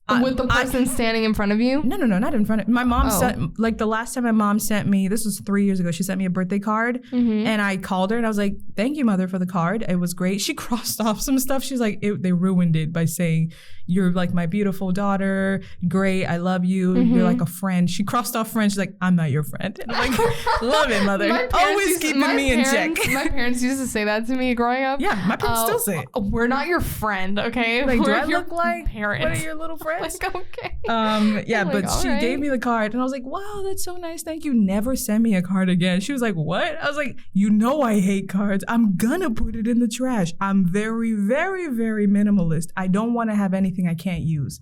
Speaker 1: With the person standing in front of you?
Speaker 2: No, not in front of my mom. Sent, like the last time my mom sent me, this was 3 years ago, she sent me a birthday card and I called her and I was like, thank you, mother, for the card. It was great. She crossed off some stuff. She's like, they ruined it by saying, you're like my beautiful daughter. Great. I love you. You're like a friend. She crossed off friend. She's like, I'm not your friend. And I'm like, love it, mother. Always keeping me in check.
Speaker 1: My parents used to say that to me growing up.
Speaker 2: Yeah, my parents still say it.
Speaker 1: We're not your friend, okay?
Speaker 2: Like,
Speaker 1: do
Speaker 2: I look like
Speaker 1: parents.
Speaker 2: What are your little friends?
Speaker 1: Like, okay.
Speaker 2: But she gave me the card and I was like, wow, that's so nice. Thank you. Never send me a card again. She was like, what? I was like, you know I hate cards. I'm gonna put it in the trash. I'm very, very, very minimalist. I don't want to have anything I can't use.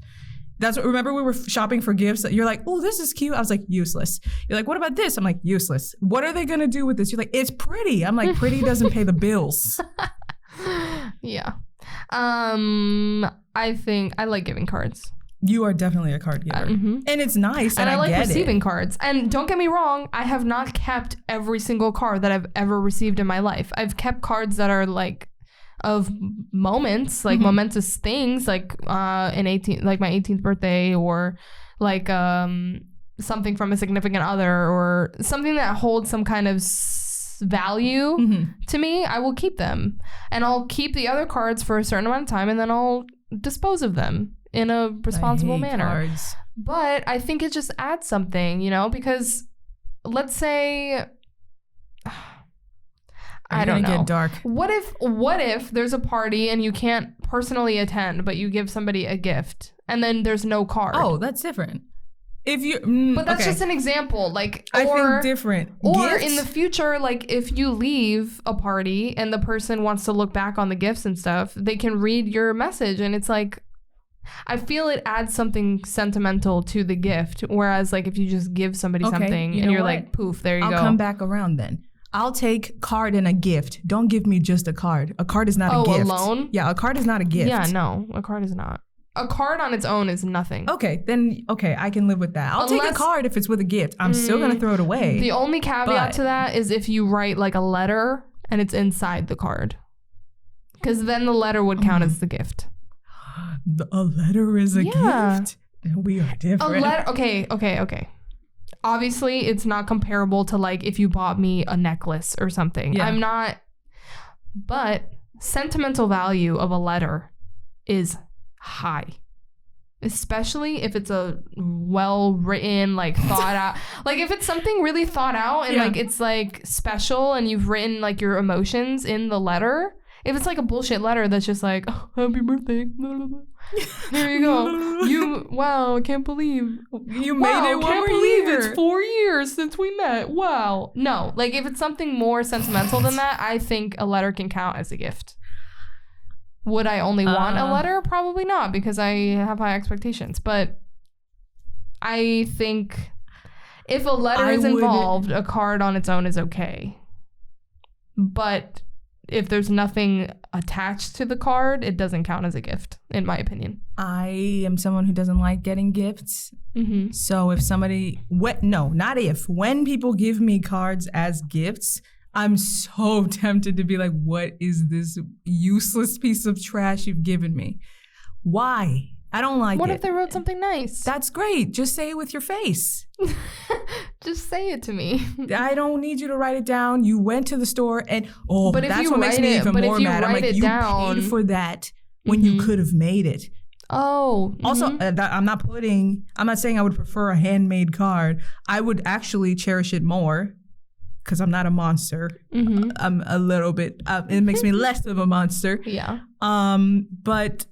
Speaker 2: That's what, remember we were shopping for gifts. You're like, oh, this is cute. I was like, useless. You're like, what about this? I'm like, useless. What are they gonna do with this? You're like, it's pretty. I'm like, pretty doesn't pay the bills.
Speaker 1: Yeah. I think I like giving cards.
Speaker 2: You are definitely a card giver. And it's nice. And I
Speaker 1: like
Speaker 2: get
Speaker 1: receiving cards. And don't get me wrong, I have not kept every single card that I've ever received in my life. I've kept cards that are like of moments, like momentous things, like my 18th birthday, or like something from a significant other, or something that holds some kind of value to me. I will keep them. And I'll keep the other cards for a certain amount of time and then I'll dispose of them in a responsible manner. Cards. But I think it just adds something, you know, because let's say I don't know.
Speaker 2: Get dark.
Speaker 1: What if there's a party and you can't personally attend, but you give somebody a gift and then there's no card?
Speaker 2: Oh, that's different. If you,
Speaker 1: but that's just an example. Like,
Speaker 2: I think different.
Speaker 1: Or gifts? In the future, like if you leave a party and the person wants to look back on the gifts and stuff, they can read your message, and it's like, I feel it adds something sentimental to the gift. Whereas, like if you just give somebody something and you're like, poof, there you go.
Speaker 2: I'll come back around then. I'll take card and a gift. Don't give me just a card. A card is not a gift.
Speaker 1: Alone?
Speaker 2: Yeah, a card is not a gift.
Speaker 1: Yeah, no, a card is not. A card on its own is nothing.
Speaker 2: Okay, I can live with that. I'll take a card if it's with a gift. I'm still going to throw it away.
Speaker 1: The only caveat to that is if you write like a letter and it's inside the card. Because then the letter would count as the gift.
Speaker 2: A letter is a gift? We are different.
Speaker 1: A letter, okay. Obviously, it's not comparable to like if you bought me a necklace or something. Yeah. I'm not, but sentimental value of a letter is high, especially if it's a well-written, like thought out, like if it's something really thought out and like it's like special and you've written like your emotions in the letter. If it's like a bullshit letter that's just like, oh, happy birthday, blah, blah, blah. There you go. Wow, I can't believe
Speaker 2: you made it.
Speaker 1: Can't believe it's 4 years since we met. Wow. No, like if it's something more sentimental than that, I think a letter can count as a gift. Would I only want a letter? Probably not, because I have high expectations. But I think if a letter is involved, a card on its own is okay. But if there's nothing attached to the card, it doesn't count as a gift, in my opinion.
Speaker 2: I am someone who doesn't like getting gifts. So if somebody, when people give me cards as gifts, I'm so tempted to be like, what is this useless piece of trash you've given me? Why? I don't like it.
Speaker 1: What if they wrote something nice?
Speaker 2: That's great. Just say it with your face.
Speaker 1: Just say it to me.
Speaker 2: I don't need you to write it down. You went to the store and, that's what makes me even more mad. I'm like, you paid for that when you could have made it.
Speaker 1: Oh.
Speaker 2: Also, I'm not saying I would prefer a handmade card. I would actually cherish it more. Because I'm not a monster. I'm a little bit, it makes me less of a monster.
Speaker 1: Yeah.
Speaker 2: But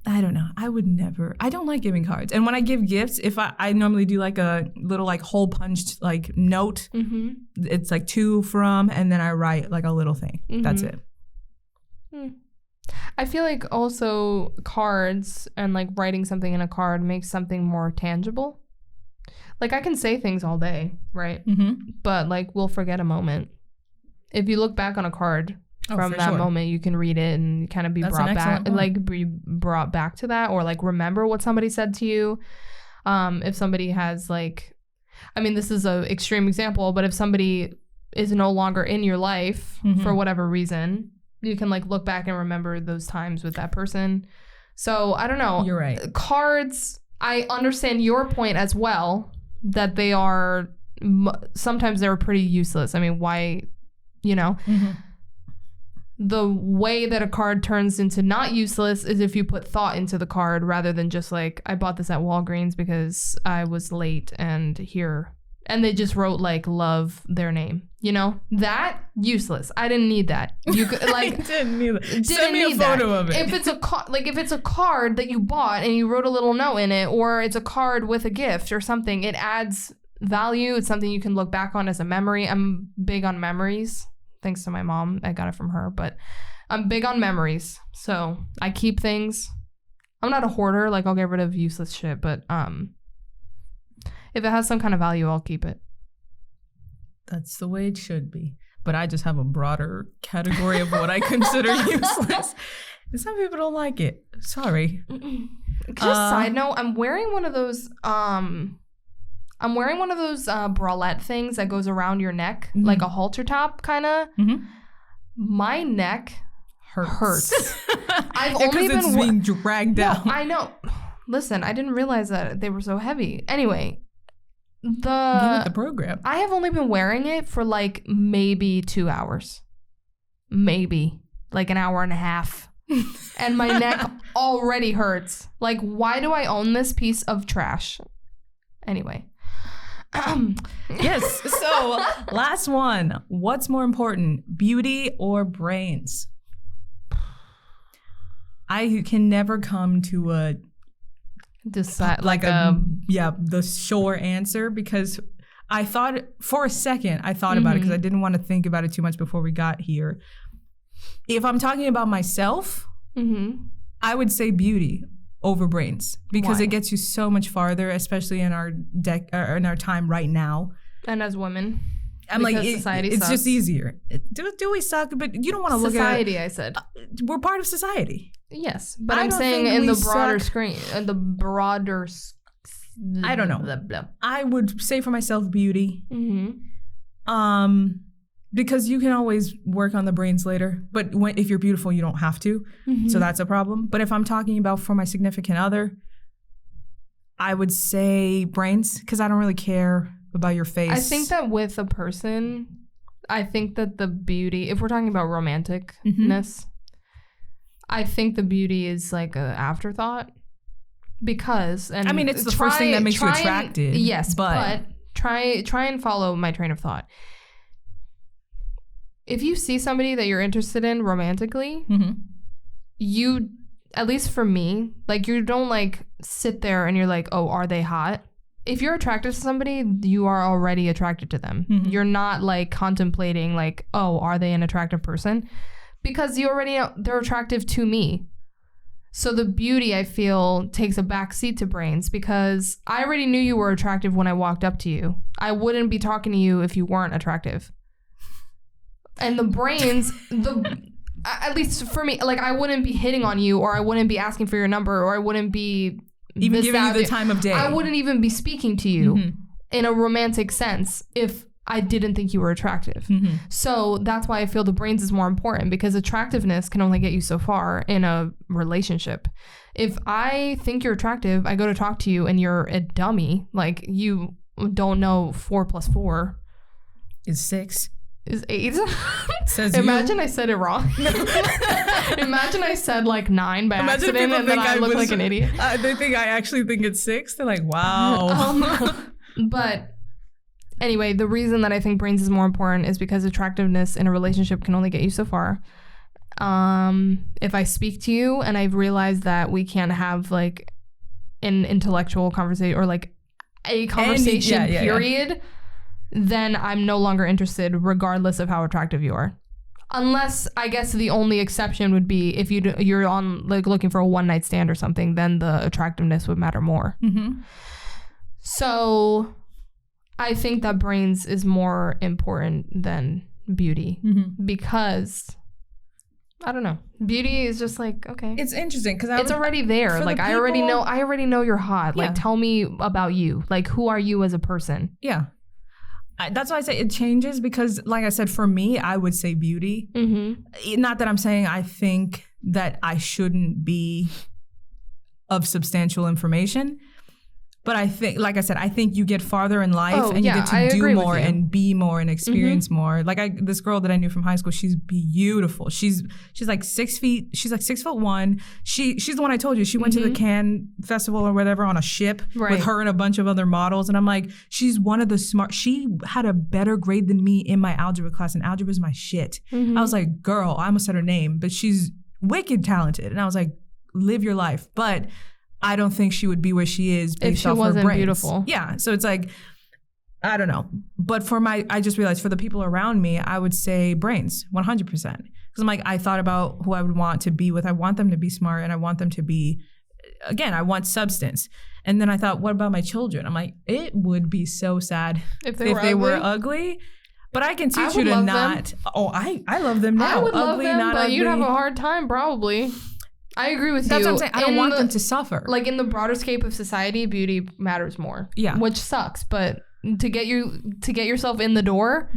Speaker 2: I don't know. I don't like giving cards. And when I give gifts, if I normally do like a little like hole punched like note. It's like to, from, and then I write like a little thing. That's it.
Speaker 1: I feel like also cards and like writing something in a card makes something more tangible. Like, I can say things all day, right? But, like, we'll forget a moment. If you look back on a card from that moment, you can read it and kind of be brought back to that, or, like, remember what somebody said to you. If somebody has, like, I mean, this is an extreme example, but if somebody is no longer in your life for whatever reason, you can, like, look back and remember those times with that person. So I don't know.
Speaker 2: You're right.
Speaker 1: Cards, I understand your point as well, that they are, sometimes they're pretty useless. I mean, why, you know?
Speaker 2: Mm-hmm.
Speaker 1: The way that a card turns into not useless is if you put thought into the card rather than just like, I bought this at Walgreens because I was late and here. And they just wrote like love their name, you know? That useless. I didn't need that. You could like
Speaker 2: I didn't need it. Send me a photo of it.
Speaker 1: If it's a card that you bought and you wrote a little note in it, or it's a card with a gift or something, it adds value. It's something you can look back on as a memory. I'm big on memories. Thanks to my mom. I got it from her, but I'm big on memories. So I keep things. I'm not a hoarder. Like, I'll get rid of useless shit, but if it has some kind of value, I'll keep it.
Speaker 2: That's the way it should be. But I just have a broader category of what I consider useless. And some people don't like it. Sorry.
Speaker 1: Just side note, I'm wearing one of those bralette things that goes around your neck,
Speaker 2: mm-hmm.
Speaker 1: like a halter top kind of.
Speaker 2: Mm-hmm.
Speaker 1: My neck hurts. I've
Speaker 2: only been being dragged down.
Speaker 1: I know. Listen, I didn't realize that they were so heavy. Anyway,
Speaker 2: Give it the program.
Speaker 1: I have only been wearing it for like maybe 2 hours. Maybe. Like an hour and a half. And my neck already hurts. Like, why do I own this piece of trash? Anyway.
Speaker 2: Yes. So, last one. What's more important, beauty or brains? I can never come to a
Speaker 1: decide
Speaker 2: the sure answer, because I thought for a second about it because I didn't want to think about it too much before we got here. If I'm talking about myself, I would say beauty over brains, because it gets you so much farther, especially in our in our time right now.
Speaker 1: And as women,
Speaker 2: I'm like, it's just easier. Do we suck? But you don't want to look at
Speaker 1: society. I said
Speaker 2: we're part of society.
Speaker 1: Yes, but I'm saying in the broader screen, I don't know. Blah, blah.
Speaker 2: I would say for myself, beauty. Because you can always work on the brains later. But if you're beautiful, you don't have to. So that's a problem. But if I'm talking about for my significant other, I would say brains, because I don't really care about your face.
Speaker 1: I think that with a person, I think that the beauty, if we're talking about romanticness, I think the beauty is like an afterthought, because, and
Speaker 2: I mean, it's the first thing that makes you attracted.
Speaker 1: Yes, but try and follow my train of thought. If you see somebody that you're interested in romantically, you, at least for me, like, you don't like sit there and you're like, oh, are they hot? If you're attracted to somebody, you are already attracted to them. You're not like contemplating like, oh, are they an attractive person? Because you already know they're attractive to me. So the beauty, I feel, takes a backseat to brains, because I already knew you were attractive when I walked up to you. I wouldn't be talking to you if you weren't attractive. And the brains, at least for me, like, I wouldn't be hitting on you, or I wouldn't be asking for your number, or I wouldn't be
Speaker 2: even giving you the time of day.
Speaker 1: I wouldn't even be speaking to you in a romantic sense if I didn't think you were attractive. So that's why I feel the brains is more important, because attractiveness can only get you so far in a relationship. If I think you're attractive, I go to talk to you and you're a dummy, like you don't know 4 + 4
Speaker 2: is 6.
Speaker 1: Is 8.
Speaker 2: Imagine
Speaker 1: I said it wrong. Imagine I said like 9 by accident, and then I look like an idiot.
Speaker 2: They think I actually think it's 6. They're like, wow.
Speaker 1: But anyway, the reason that I think brains is more important is because attractiveness in a relationship can only get you so far. If I speak to you and I've realized that we can't have like an intellectual conversation, or like a conversation, period, then I'm no longer interested, regardless of how attractive you are. Unless, I guess the only exception would be if you're on like looking for a one-night stand or something, then the attractiveness would matter more. So I think that brains is more important than beauty, because I don't know. Beauty is just like, okay.
Speaker 2: It's interesting because
Speaker 1: it's already there. Like, I already know you're hot.
Speaker 2: Yeah.
Speaker 1: Like, tell me about you. Like, who are you as a person?
Speaker 2: Yeah. That's why I say it changes, because like I said, for me, I would say beauty. Not that I'm saying I think that I shouldn't be of substantial information. But I think, like I said, I think you get farther in life and you get to do more and be more and experience more. Like this girl that I knew from high school, she's beautiful. She's like 6 feet. She's like 6'1". She's the one I told you. She went to the Cannes Festival or whatever on a ship with her and a bunch of other models. And I'm like, she's one of the smart. She had a better grade than me in my algebra class, and algebra is my shit. I was like, girl, I almost said her name, but she's wicked talented. And I was like, live your life. But I don't think she would be where she is based off her brains. If she wasn't beautiful. Yeah. So it's like, I don't know. But I just realized for the people around me, I would say brains, 100%. Because I'm like, I thought about who I would want to be with. I want them to be smart, and I want them to be, again, I want substance. And then I thought, what about my children? I'm like, it would be so sad if they were ugly. But I can teach you to not. Them. Oh, I love them now.
Speaker 1: I would ugly, love them, not but ugly. You'd have a hard time probably. I agree with you.
Speaker 2: That's what I'm saying. I don't want them to suffer.
Speaker 1: Like in the broader scape of society, beauty matters more. Yeah. Which sucks, but to get yourself in the door,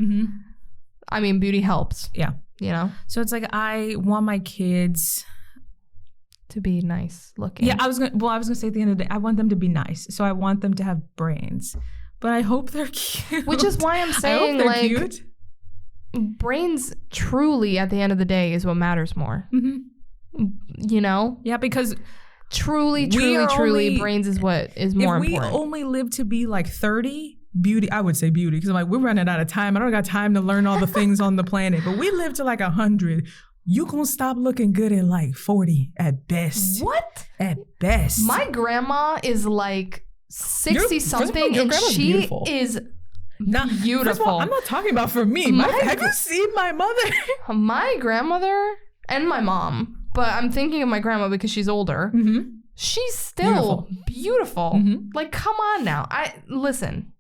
Speaker 1: I mean, beauty helps.
Speaker 2: Yeah.
Speaker 1: You know?
Speaker 2: So it's like I want my kids
Speaker 1: to be nice looking.
Speaker 2: Yeah, I was gonna say at the end of the day, I want them to be nice. So I want them to have brains. But I hope they're cute.
Speaker 1: Which is why I'm saying like cute. Brains truly at the end of the day is what matters more. You know?
Speaker 2: Yeah, because
Speaker 1: truly, brains is what is more important.
Speaker 2: If we only live to be like 30, beauty, I would say beauty, because I'm like, we're running out of time. I don't got time to learn all the things on the planet. But we live to like 100. You gonna stop looking good at like 40 at best.
Speaker 1: What?
Speaker 2: At best.
Speaker 1: My grandma is like 60 something and she beautiful. Is beautiful.
Speaker 2: First of all, I'm not talking about for me. Have you seen my mother?
Speaker 1: My grandmother and my mom. But I'm thinking of my grandma because she's older. She's still beautiful. Like, come on now. Listen.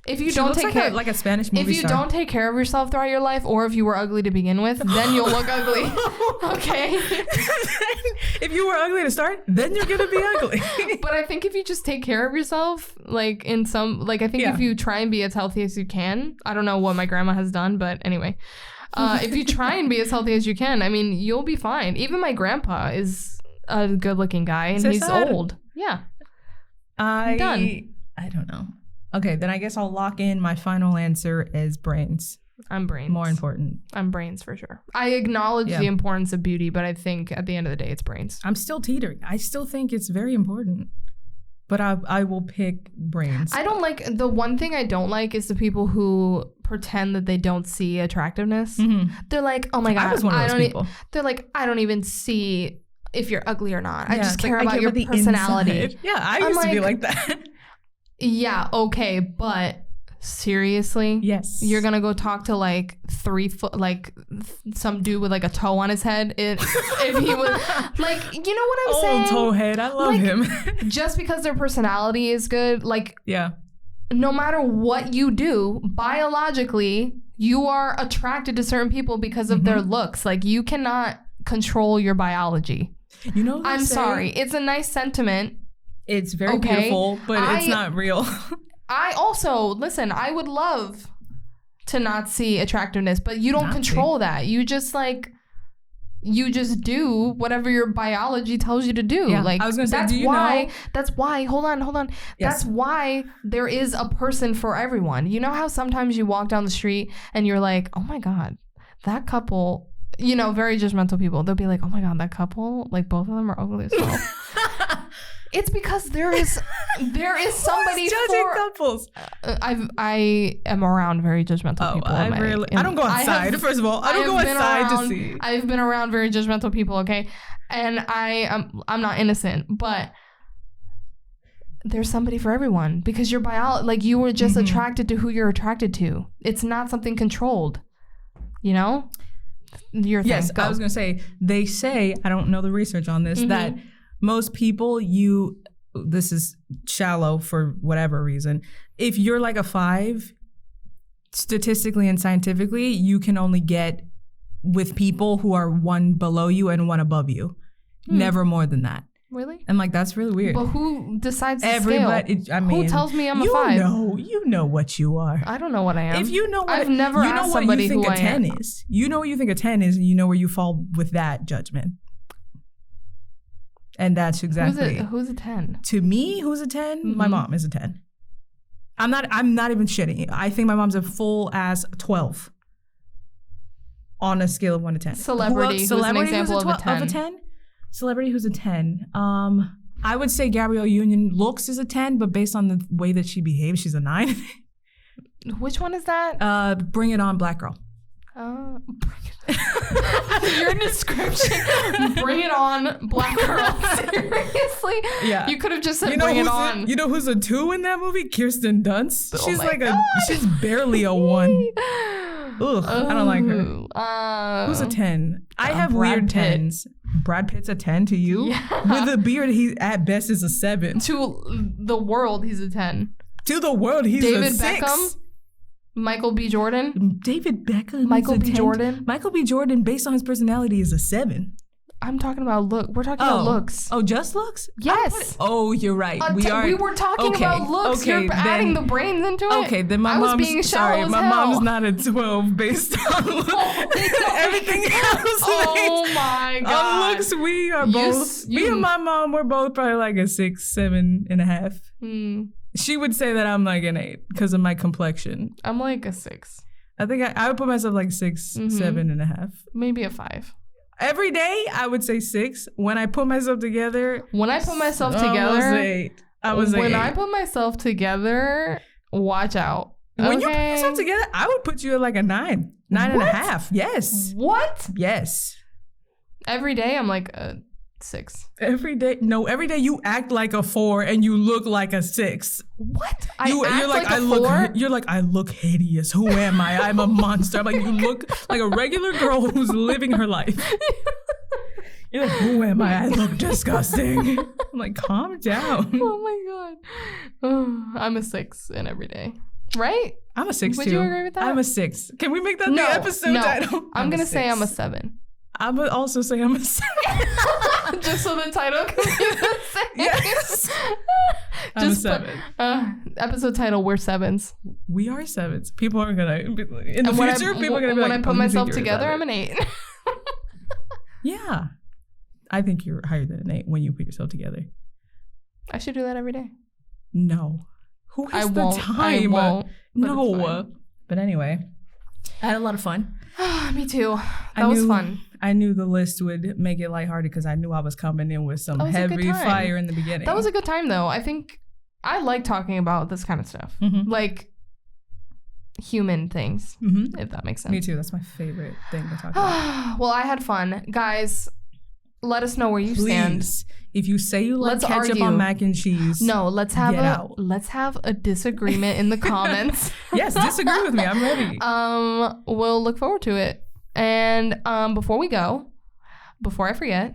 Speaker 1: If you don't take care,
Speaker 2: like a Spanish movie
Speaker 1: if you don't take care of yourself throughout your life, or if you were ugly to begin with, then you'll look ugly. Okay.
Speaker 2: If you were ugly to start, then you're gonna be ugly.
Speaker 1: But I think if you just take care of yourself, like I think if you try and be as healthy as you can, I don't know what my grandma has done, but anyway. If you try and be as healthy as you can, I mean, you'll be fine. Even my grandpa is a good-looking guy, and he's old. Yeah. I'm done.
Speaker 2: I don't know. Okay, then I guess I'll lock in my final answer as brains.
Speaker 1: I'm brains.
Speaker 2: More important.
Speaker 1: I'm brains for sure. I acknowledge the importance of beauty, but I think at the end of the day, it's brains.
Speaker 2: I'm still teetering. I still think it's very important. But I will pick brains.
Speaker 1: The one thing I don't like is the people who pretend that they don't see attractiveness. They're like, oh my God.
Speaker 2: I was one of those people.
Speaker 1: They're like, I don't even see if you're ugly or not. I just care about your personality.
Speaker 2: Inside. Yeah, I used to be like that.
Speaker 1: Yeah, okay, but seriously?
Speaker 2: Yes.
Speaker 1: You're gonna go talk to like 3 foot, like some dude with like a toe on his head if he was like, you know what I'm saying?
Speaker 2: Old toe head, I love him.
Speaker 1: Just because their personality is good, like,
Speaker 2: yeah,
Speaker 1: no matter what you do, biologically, you are attracted to certain people because of their looks. Like, you cannot control your biology.
Speaker 2: You know,
Speaker 1: I'm sorry. It's a nice sentiment.
Speaker 2: It's very beautiful, but it's not real.
Speaker 1: I also, listen, I would love to not see attractiveness, but you don't control that. You just do whatever your biology tells you to do. Yeah, like, I was gonna say, that's why, hold on. Yes. That's why there is a person for everyone. You know how sometimes you walk down the street and you're like, oh my God, that couple, you know, very judgmental people. They'll be like, oh my God, that couple, like both of them are ugly as well. It's because there is somebody
Speaker 2: judging couples.
Speaker 1: I am around very judgmental people.
Speaker 2: I don't go outside. First of all, I don't go outside to see.
Speaker 1: I've been around very judgmental people. Okay, and I'm not innocent, but there's somebody for everyone because your like you were just attracted to who you're attracted to. It's not something controlled. You know.
Speaker 2: Yes, I was gonna say. They say, I don't know the research on this, that most people, this is shallow for whatever reason. If you're like a 5, statistically and scientifically, you can only get with people who are 1 below you and 1 above you. Never more than that.
Speaker 1: Really?
Speaker 2: I'm like, that's really weird.
Speaker 1: But who decides the scale?
Speaker 2: I mean,
Speaker 1: who tells me I'm a 5?
Speaker 2: You know what you are.
Speaker 1: I don't know what I am.
Speaker 2: If you know what,
Speaker 1: I've never asked somebody who I am.
Speaker 2: You know what you think a 10 is. You know what you think a 10 is, and you know where you fall with that judgment. And that's exactly.
Speaker 1: Who's a 10?
Speaker 2: To me, who's a 10?
Speaker 1: Mm-hmm.
Speaker 2: My mom is a 10. I'm not even shitting. I think my mom's a full ass 12 on a scale of 1 to 10.
Speaker 1: Celebrity who's an example of a 10.
Speaker 2: Celebrity who's a 10. I would say Gabrielle Union looks is a 10, but based on the way that she behaves, she's a 9.
Speaker 1: Which one is that?
Speaker 2: Bring It On, Black Girl.
Speaker 1: Your description. Bring It On, Black Girl. Seriously?
Speaker 2: Yeah.
Speaker 1: You could have just said Bring It On.
Speaker 2: You know who's a 2 in that movie? Kirsten Dunst.
Speaker 1: Oh
Speaker 2: She's she's barely a 1. Ugh, I don't like her. Who's a 10? I have weird 10s. Brad Pitt's a 10 to you? Yeah. With a beard, he at best is a 7.
Speaker 1: To the world, he's a 10.
Speaker 2: To the world, he's a 6.
Speaker 1: David Beckham? Michael B. Jordan?
Speaker 2: David Beckham.
Speaker 1: Michael B. Jordan?
Speaker 2: Michael B. Jordan, based on his personality, is a 7.
Speaker 1: I'm talking about look. We're talking about looks.
Speaker 2: Oh, just looks?
Speaker 1: Yes.
Speaker 2: You're right.
Speaker 1: We were talking about looks.
Speaker 2: Okay,
Speaker 1: You're adding the brains into it.
Speaker 2: Okay, then my mom's not a 12 based on everything else.
Speaker 1: Oh my god.
Speaker 2: On looks, we are both. Me and my mom, we're both probably like a 6, 7.5. She would say that I'm like an 8 because of my complexion.
Speaker 1: I'm like a 6.
Speaker 2: I think I would put myself like 6, 7.5.
Speaker 1: Maybe a 5.
Speaker 2: Every day, I would say 6. When I put myself together...
Speaker 1: When I put myself together...
Speaker 2: I was 8.
Speaker 1: When I put myself together, watch out.
Speaker 2: When you put yourself together, I would put you at like a 9. 9.5. Yes.
Speaker 1: What?
Speaker 2: Yes.
Speaker 1: Every day, I'm like a 6.
Speaker 2: Every day? No, every day you act like a 4 and you look like a 6.
Speaker 1: What?
Speaker 2: You're like a 4? You're like, I look hideous. Who am I? I'm a monster. I'm like, you look like a regular girl who's living her life. You're like, who am I? I look disgusting. I'm like, calm down.
Speaker 1: Oh my god. I'm a 6 in every day. Right?
Speaker 2: I'm a 6 too.
Speaker 1: Would you agree with that?
Speaker 2: I'm a 6. Can we make that the episode title?
Speaker 1: I'm going to say I'm a 7.
Speaker 2: I would also say I'm a 7.
Speaker 1: Just so the title can be the same.
Speaker 2: Yes. I'm a 7.
Speaker 1: Episode title, We're 7s.
Speaker 2: We are 7s. People are going to, in the future, people are going to be like,
Speaker 1: when I put myself together, I'm an 8.
Speaker 2: Yeah. I think you're higher than an 8 when you put yourself together.
Speaker 1: I should do that every day.
Speaker 2: No. Who has the time?
Speaker 1: I won't.
Speaker 2: No. But anyway, I had a lot of fun.
Speaker 1: Me too. That was fun.
Speaker 2: I knew the list would make it lighthearted because I knew I was coming in with some heavy fire in the beginning.
Speaker 1: That was a good time, though. I think I like talking about this kind of stuff. Mm-hmm. Like human things, if that makes sense.
Speaker 2: Me too. That's my favorite thing to talk about.
Speaker 1: Well, I had fun. Guys, let us know where you stand.
Speaker 2: If you say you like ketchup on mac and cheese,
Speaker 1: no, let's have a disagreement in the comments.
Speaker 2: Yes, disagree with me. I'm ready.
Speaker 1: We'll look forward to it. And before I forget,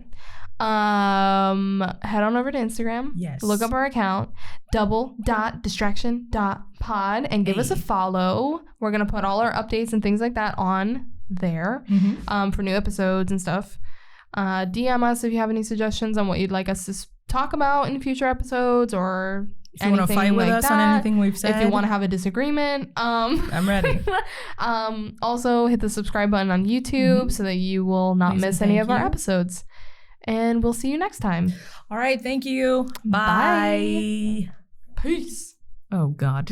Speaker 1: head on over to Instagram.
Speaker 2: Yes.
Speaker 1: Look up our account, double.distraction.pod, and give us a follow. We're gonna put all our updates and things like that on there for new episodes and stuff. DM us if you have any suggestions on what you'd like us to talk about in future episodes, or if you want to fight with us on anything we've said. If you want to have a disagreement,
Speaker 2: I'm ready.
Speaker 1: Also hit the subscribe button on YouTube so that you will not miss any of our episodes. And we'll see you next time.
Speaker 2: All right, thank you.
Speaker 1: Bye.
Speaker 2: Peace. Oh God.